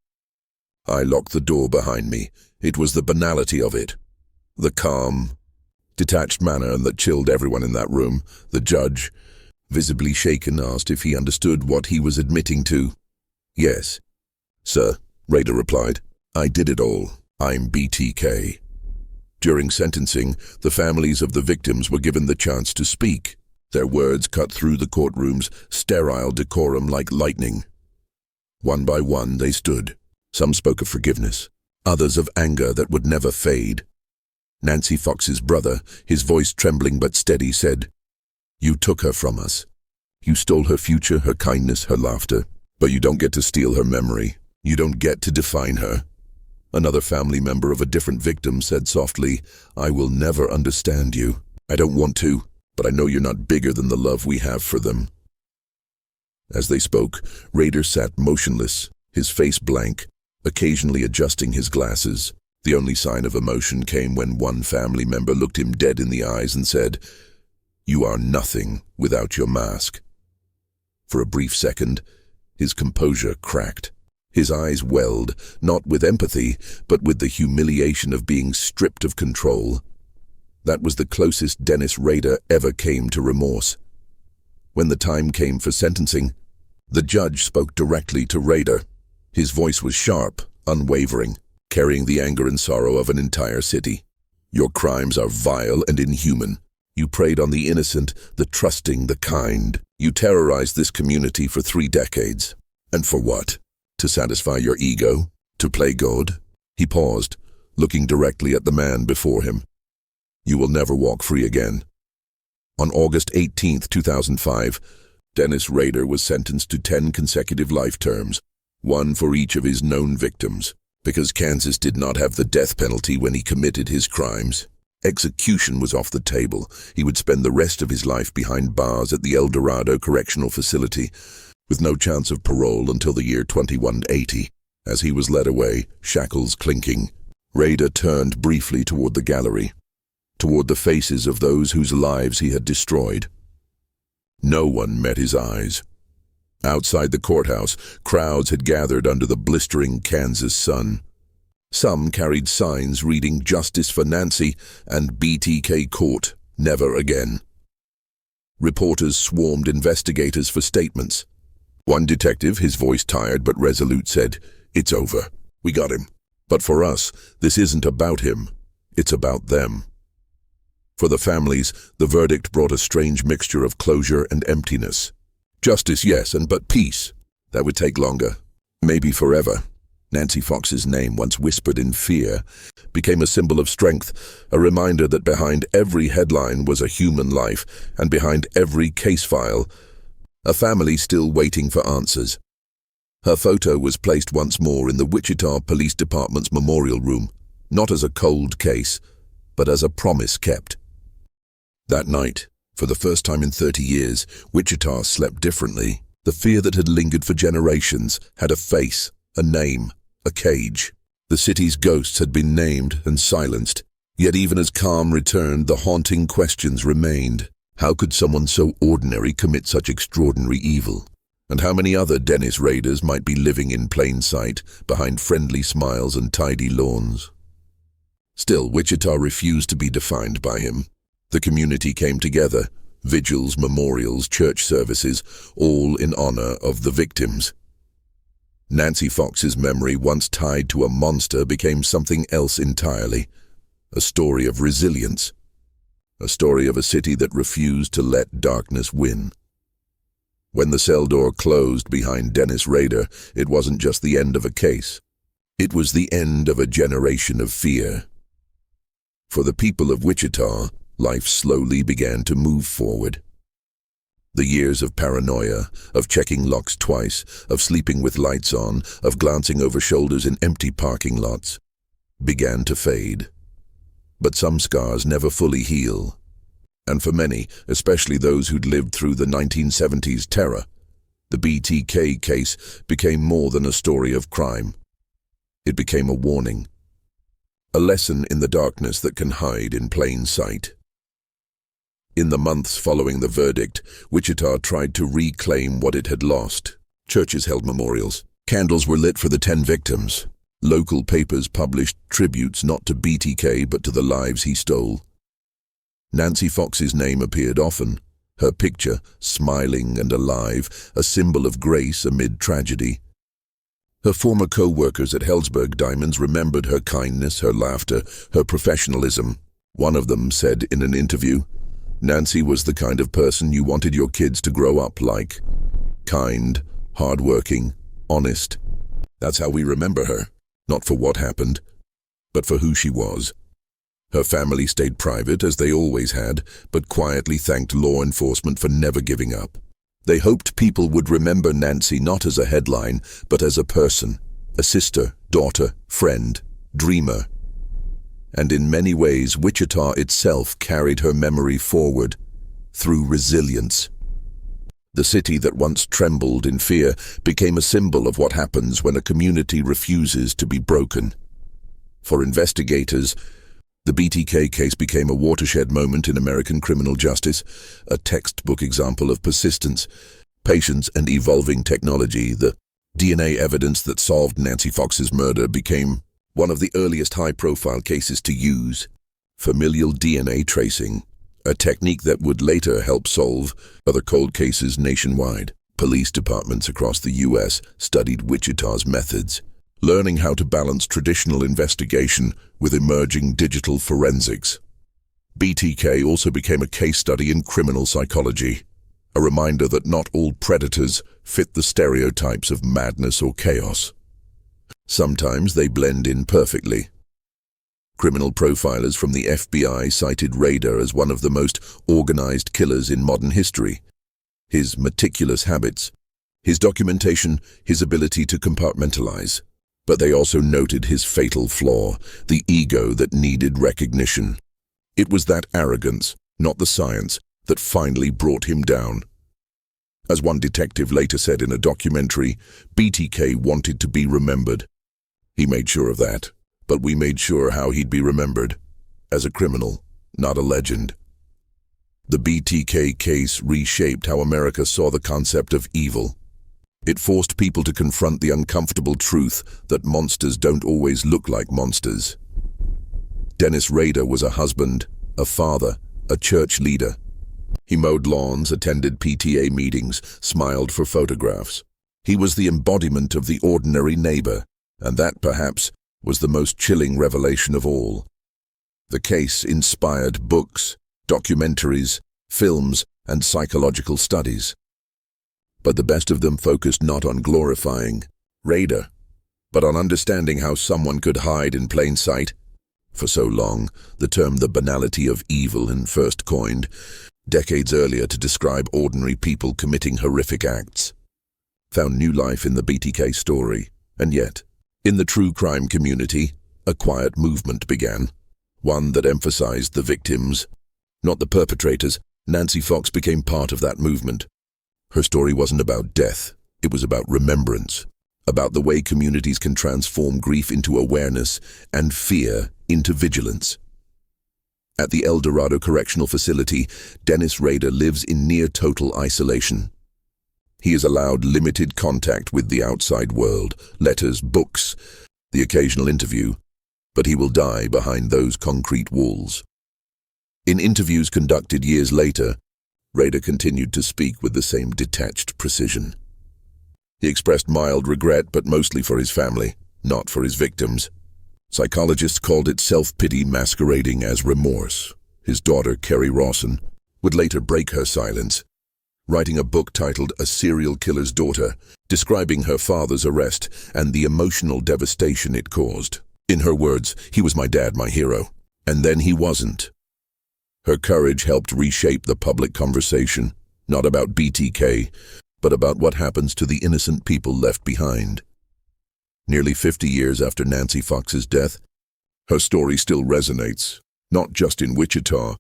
I locked the door behind me. It was the banality of it. The calm, detached manner that chilled everyone in that room. The judge, visibly shaken, asked if he understood what he was admitting to. Yes, sir, Rader replied. I did it all. I'm BTK. During sentencing, the families of the victims were given the chance to speak. Their words cut through the courtroom's sterile decorum like lightning. One by one they stood. Some spoke of forgiveness, others of anger that would never fade. Nancy Fox's brother, his voice trembling but steady, said, You took her from us. You stole her future, her kindness, her laughter. But you don't get to steal her memory. You don't get to define her. Another family member of a different victim said softly, I will never understand you. I don't want to, but I know you're not bigger than the love we have for them. As they spoke, Rader sat motionless, his face blank, occasionally adjusting his glasses. The only sign of emotion came when one family member looked him dead in the eyes and said, You are nothing without your mask. For a brief second, his composure cracked. His eyes welled, not with empathy, but with the humiliation of being stripped of control. That was the closest Dennis Rader ever came to remorse. When the time came for sentencing, the judge spoke directly to Rader. His voice was sharp, unwavering, carrying the anger and sorrow of an entire city. Your crimes are vile and inhuman. You preyed on the innocent, the trusting, the kind. You terrorized this community for 3 decades. And for what? To satisfy your ego? To play God? He paused, looking directly at the man before him. You will never walk free again. On August 18, 2005, Dennis Rader was sentenced to 10 consecutive life terms, 1 for each of his known victims. Because Kansas did not have the death penalty when he committed his crimes, execution was off the table. He would spend the rest of his life behind bars at the El Dorado Correctional Facility, with no chance of parole until the year 2180. As he was led away, shackles clinking, Rader turned briefly toward the gallery, toward the faces of those whose lives he had destroyed. No one met his eyes. Outside the courthouse, crowds had gathered under the blistering Kansas sun. Some carried signs reading Justice for Nancy and BTK Court, never again. Reporters swarmed investigators for statements. One detective, his voice tired but resolute, said, It's over. We got him. But for us, this isn't about him. It's about them. For the families, the verdict brought a strange mixture of closure and emptiness. Justice, yes, but peace. That would take longer. Maybe forever. Nancy Fox's name, once whispered in fear, became a symbol of strength, a reminder that behind every headline was a human life, and behind every case file, a family still waiting for answers. Her photo was placed once more in the Wichita Police Department's memorial room, not as a cold case, but as a promise kept. That night, for the first time in 30 years, Wichita slept differently. The fear that had lingered for generations had a face, a name, a cage. The city's ghosts had been named and silenced, yet even as calm returned, the haunting questions remained. How could someone so ordinary commit such extraordinary evil? And how many other Dennis Raders might be living in plain sight, behind friendly smiles and tidy lawns? Still, Wichita refused to be defined by him. The community came together, vigils, memorials, church services, all in honor of the victims. Nancy Fox's memory, once tied to a monster, became something else entirely. A story of resilience. A story of a city that refused to let darkness win. When the cell door closed behind Dennis Rader, it wasn't just the end of a case. It was the end of a generation of fear. For the people of Wichita, life slowly began to move forward. The years of paranoia, of checking locks twice, of sleeping with lights on, of glancing over shoulders in empty parking lots, began to fade. But some scars never fully heal. And for many, especially those who'd lived through the 1970s terror, The BTK case became more than a story of crime. It became a warning, a lesson in the darkness that can hide in plain sight. In the months following the verdict, Wichita tried to reclaim what it had lost. Churches held memorials. Candles were lit for the 10 victims. Local papers published tributes not to BTK but to the lives he stole. Nancy Fox's name appeared often, her picture, smiling and alive, a symbol of grace amid tragedy. Her former co-workers at Helzberg Diamonds remembered her kindness, her laughter, her professionalism. One of them said in an interview, "Nancy was the kind of person you wanted your kids to grow up like. Kind, hard-working, honest. That's how we remember her, not for what happened, but for who she was." Her family stayed private, as they always had, but quietly thanked law enforcement for never giving up. They hoped people would remember Nancy not as a headline, but as a person, a sister, daughter, friend, dreamer. And in many ways, Wichita itself carried her memory forward, through resilience. The city that once trembled in fear became a symbol of what happens when a community refuses to be broken. For investigators, the BTK case became a watershed moment in American criminal justice, a textbook example of persistence, patience, and evolving technology. The DNA evidence that solved Nancy Fox's murder became one of the earliest high-profile cases to use familial DNA tracing, a technique that would later help solve other cold cases nationwide. Police departments across the U.S. studied Wichita's methods, learning how to balance traditional investigation with emerging digital forensics. BTK also became a case study in criminal psychology, a reminder that not all predators fit the stereotypes of madness or chaos. Sometimes they blend in perfectly. Criminal profilers from the FBI cited Rader as one of the most organized killers in modern history. His meticulous habits, his documentation, his ability to compartmentalize. But they also noted his fatal flaw, the ego that needed recognition. It was that arrogance, not the science, that finally brought him down. As one detective later said in a documentary, BTK wanted to be remembered. He made sure of that, but we made sure how he'd be remembered. As a criminal, not a legend. The BTK case reshaped how America saw the concept of evil. It forced people to confront the uncomfortable truth that monsters don't always look like monsters. Dennis Rader was a husband, a father, a church leader. He mowed lawns, attended PTA meetings, smiled for photographs. He was the embodiment of the ordinary neighbor, and that, perhaps, was the most chilling revelation of all. The case inspired books, documentaries, films, and psychological studies. But the best of them focused not on glorifying Rader, but on understanding how someone could hide in plain sight. For so long, the term "the banality of evil" had first coined, decades earlier to describe ordinary people committing horrific acts, found new life in the BTK story. And yet, in the true crime community, a quiet movement began, one that emphasized the victims, not the perpetrators. Nancy Fox became part of that movement. Her story wasn't about death, it was about remembrance, about the way communities can transform grief into awareness and fear into vigilance. At the El Dorado Correctional Facility, Dennis Rader lives in near-total isolation. He is allowed limited contact with the outside world, letters, books, the occasional interview, but he will die behind those concrete walls. In interviews conducted years later, Rader continued to speak with the same detached precision. He expressed mild regret, but mostly for his family, not for his victims. Psychologists called it self-pity masquerading as remorse. His daughter, Kerry Rawson, would later break her silence, writing a book titled A Serial Killer's Daughter, describing her father's arrest and the emotional devastation it caused. In her words, "He was my dad, my hero, and then he wasn't." Her courage helped reshape the public conversation, not about BTK, but about what happens to the innocent people left behind. Nearly 50 years after Nancy Fox's death, her story still resonates, not just in Wichita,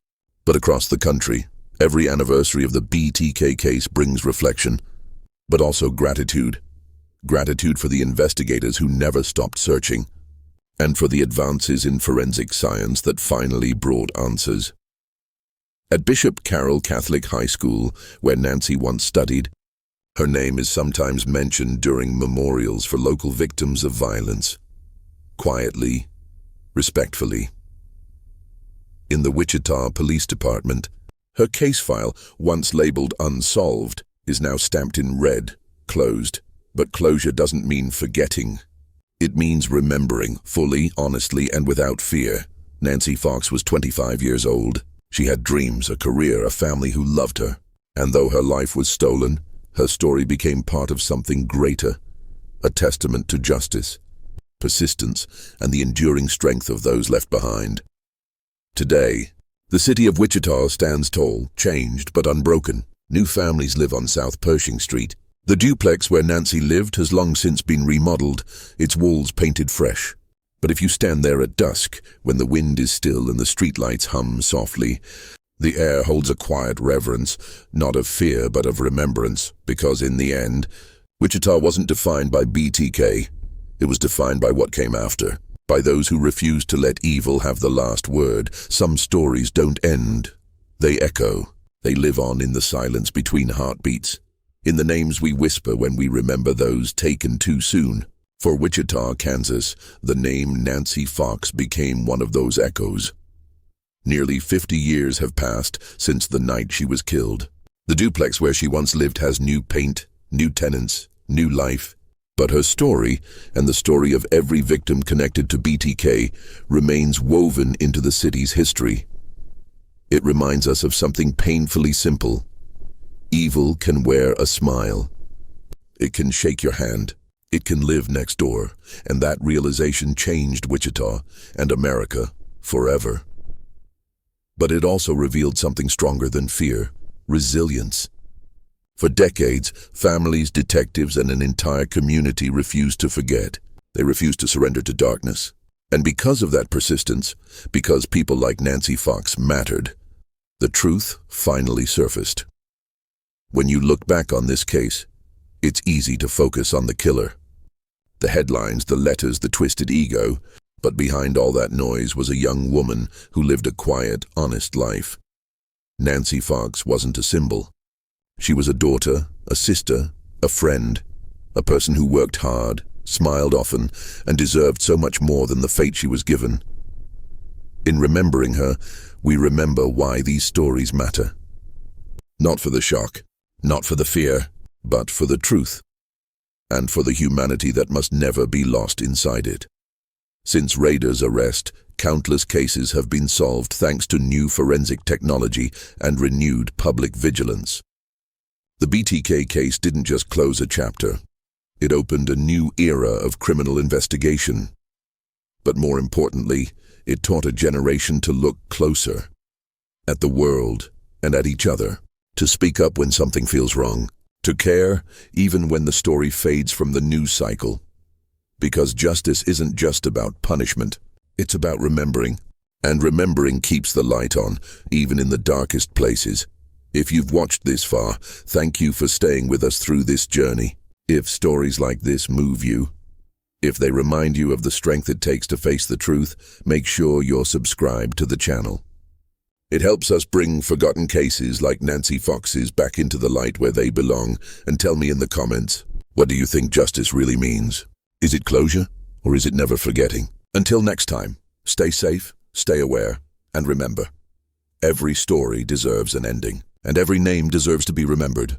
but across the country. Every anniversary of the BTK case brings reflection. but also gratitude. Gratitude for the investigators who never stopped searching, and for the advances in forensic science that finally brought answers. At Bishop Carroll Catholic High School, where Nancy once studied, her name is sometimes mentioned during memorials for local victims of violence. Quietly, respectfully. In the Wichita Police Department, her case file, once labeled unsolved, is now stamped in red, closed. But closure doesn't mean forgetting. It means remembering, fully, honestly, and without fear. Nancy Fox was 25 years old. She had dreams, a career, a family who loved her. And though her life was stolen, her story became part of something greater, a testament to justice, persistence, and the enduring strength of those left behind. Today, the city of Wichita stands tall, changed but unbroken. New families live on South Pershing Street. The duplex where Nancy lived has long since been remodeled, its walls painted fresh. But if you stand there at dusk, when the wind is still and the streetlights hum softly, the air holds a quiet reverence, not of fear but of remembrance, because in the end, Wichita wasn't defined by BTK. It was defined by what came after, by those who refused to let evil have the last word. Some stories don't end. They echo. They live on in the silence between heartbeats, in the names we whisper when we remember those taken too soon. For Wichita, Kansas, the name Nancy Fox became one of those echoes. Nearly 50 years have passed since the night she was killed. The duplex where she once lived has new paint, new tenants, new life. But her story, and the story of every victim connected to BTK, remains woven into the city's history. It reminds us of something painfully simple. Evil can wear a smile. It can shake your hand. It can live next door. And that realization changed Wichita and America forever. But it also revealed something stronger than fear: resilience. For decades, families, detectives, and an entire community refused to forget. They refused to surrender to darkness. And because of that persistence, because people like Nancy Fox mattered, the truth finally surfaced. When you look back on this case, it's easy to focus on the killer. The headlines, the letters, the twisted ego, but behind all that noise was a young woman who lived a quiet, honest life. Nancy Fox wasn't a symbol. She was a daughter, a sister, a friend, a person who worked hard, smiled often, and deserved so much more than the fate she was given. In remembering her, we remember why these stories matter. Not for the shock, not for the fear, but for the truth, and for the humanity that must never be lost inside it. Since Rader's arrest, countless cases have been solved thanks to new forensic technology and renewed public vigilance. The BTK case didn't just close a chapter. It opened a new era of criminal investigation. But more importantly, it taught a generation to look closer at the world and at each other, to speak up when something feels wrong, to care even when the story fades from the news cycle. Because justice isn't just about punishment, it's about remembering. And remembering keeps the light on, even in the darkest places. If you've watched this far, thank you for staying with us through this journey. If stories like this move you, if they remind you of the strength it takes to face the truth, make sure you're subscribed to the channel. It helps us bring forgotten cases like Nancy Fox's back into the light where they belong. And tell me in the comments, what do you think justice really means? Is it closure, or is it never forgetting? Until next time, stay safe, stay aware, and remember, every story deserves an ending, and every name deserves to be remembered.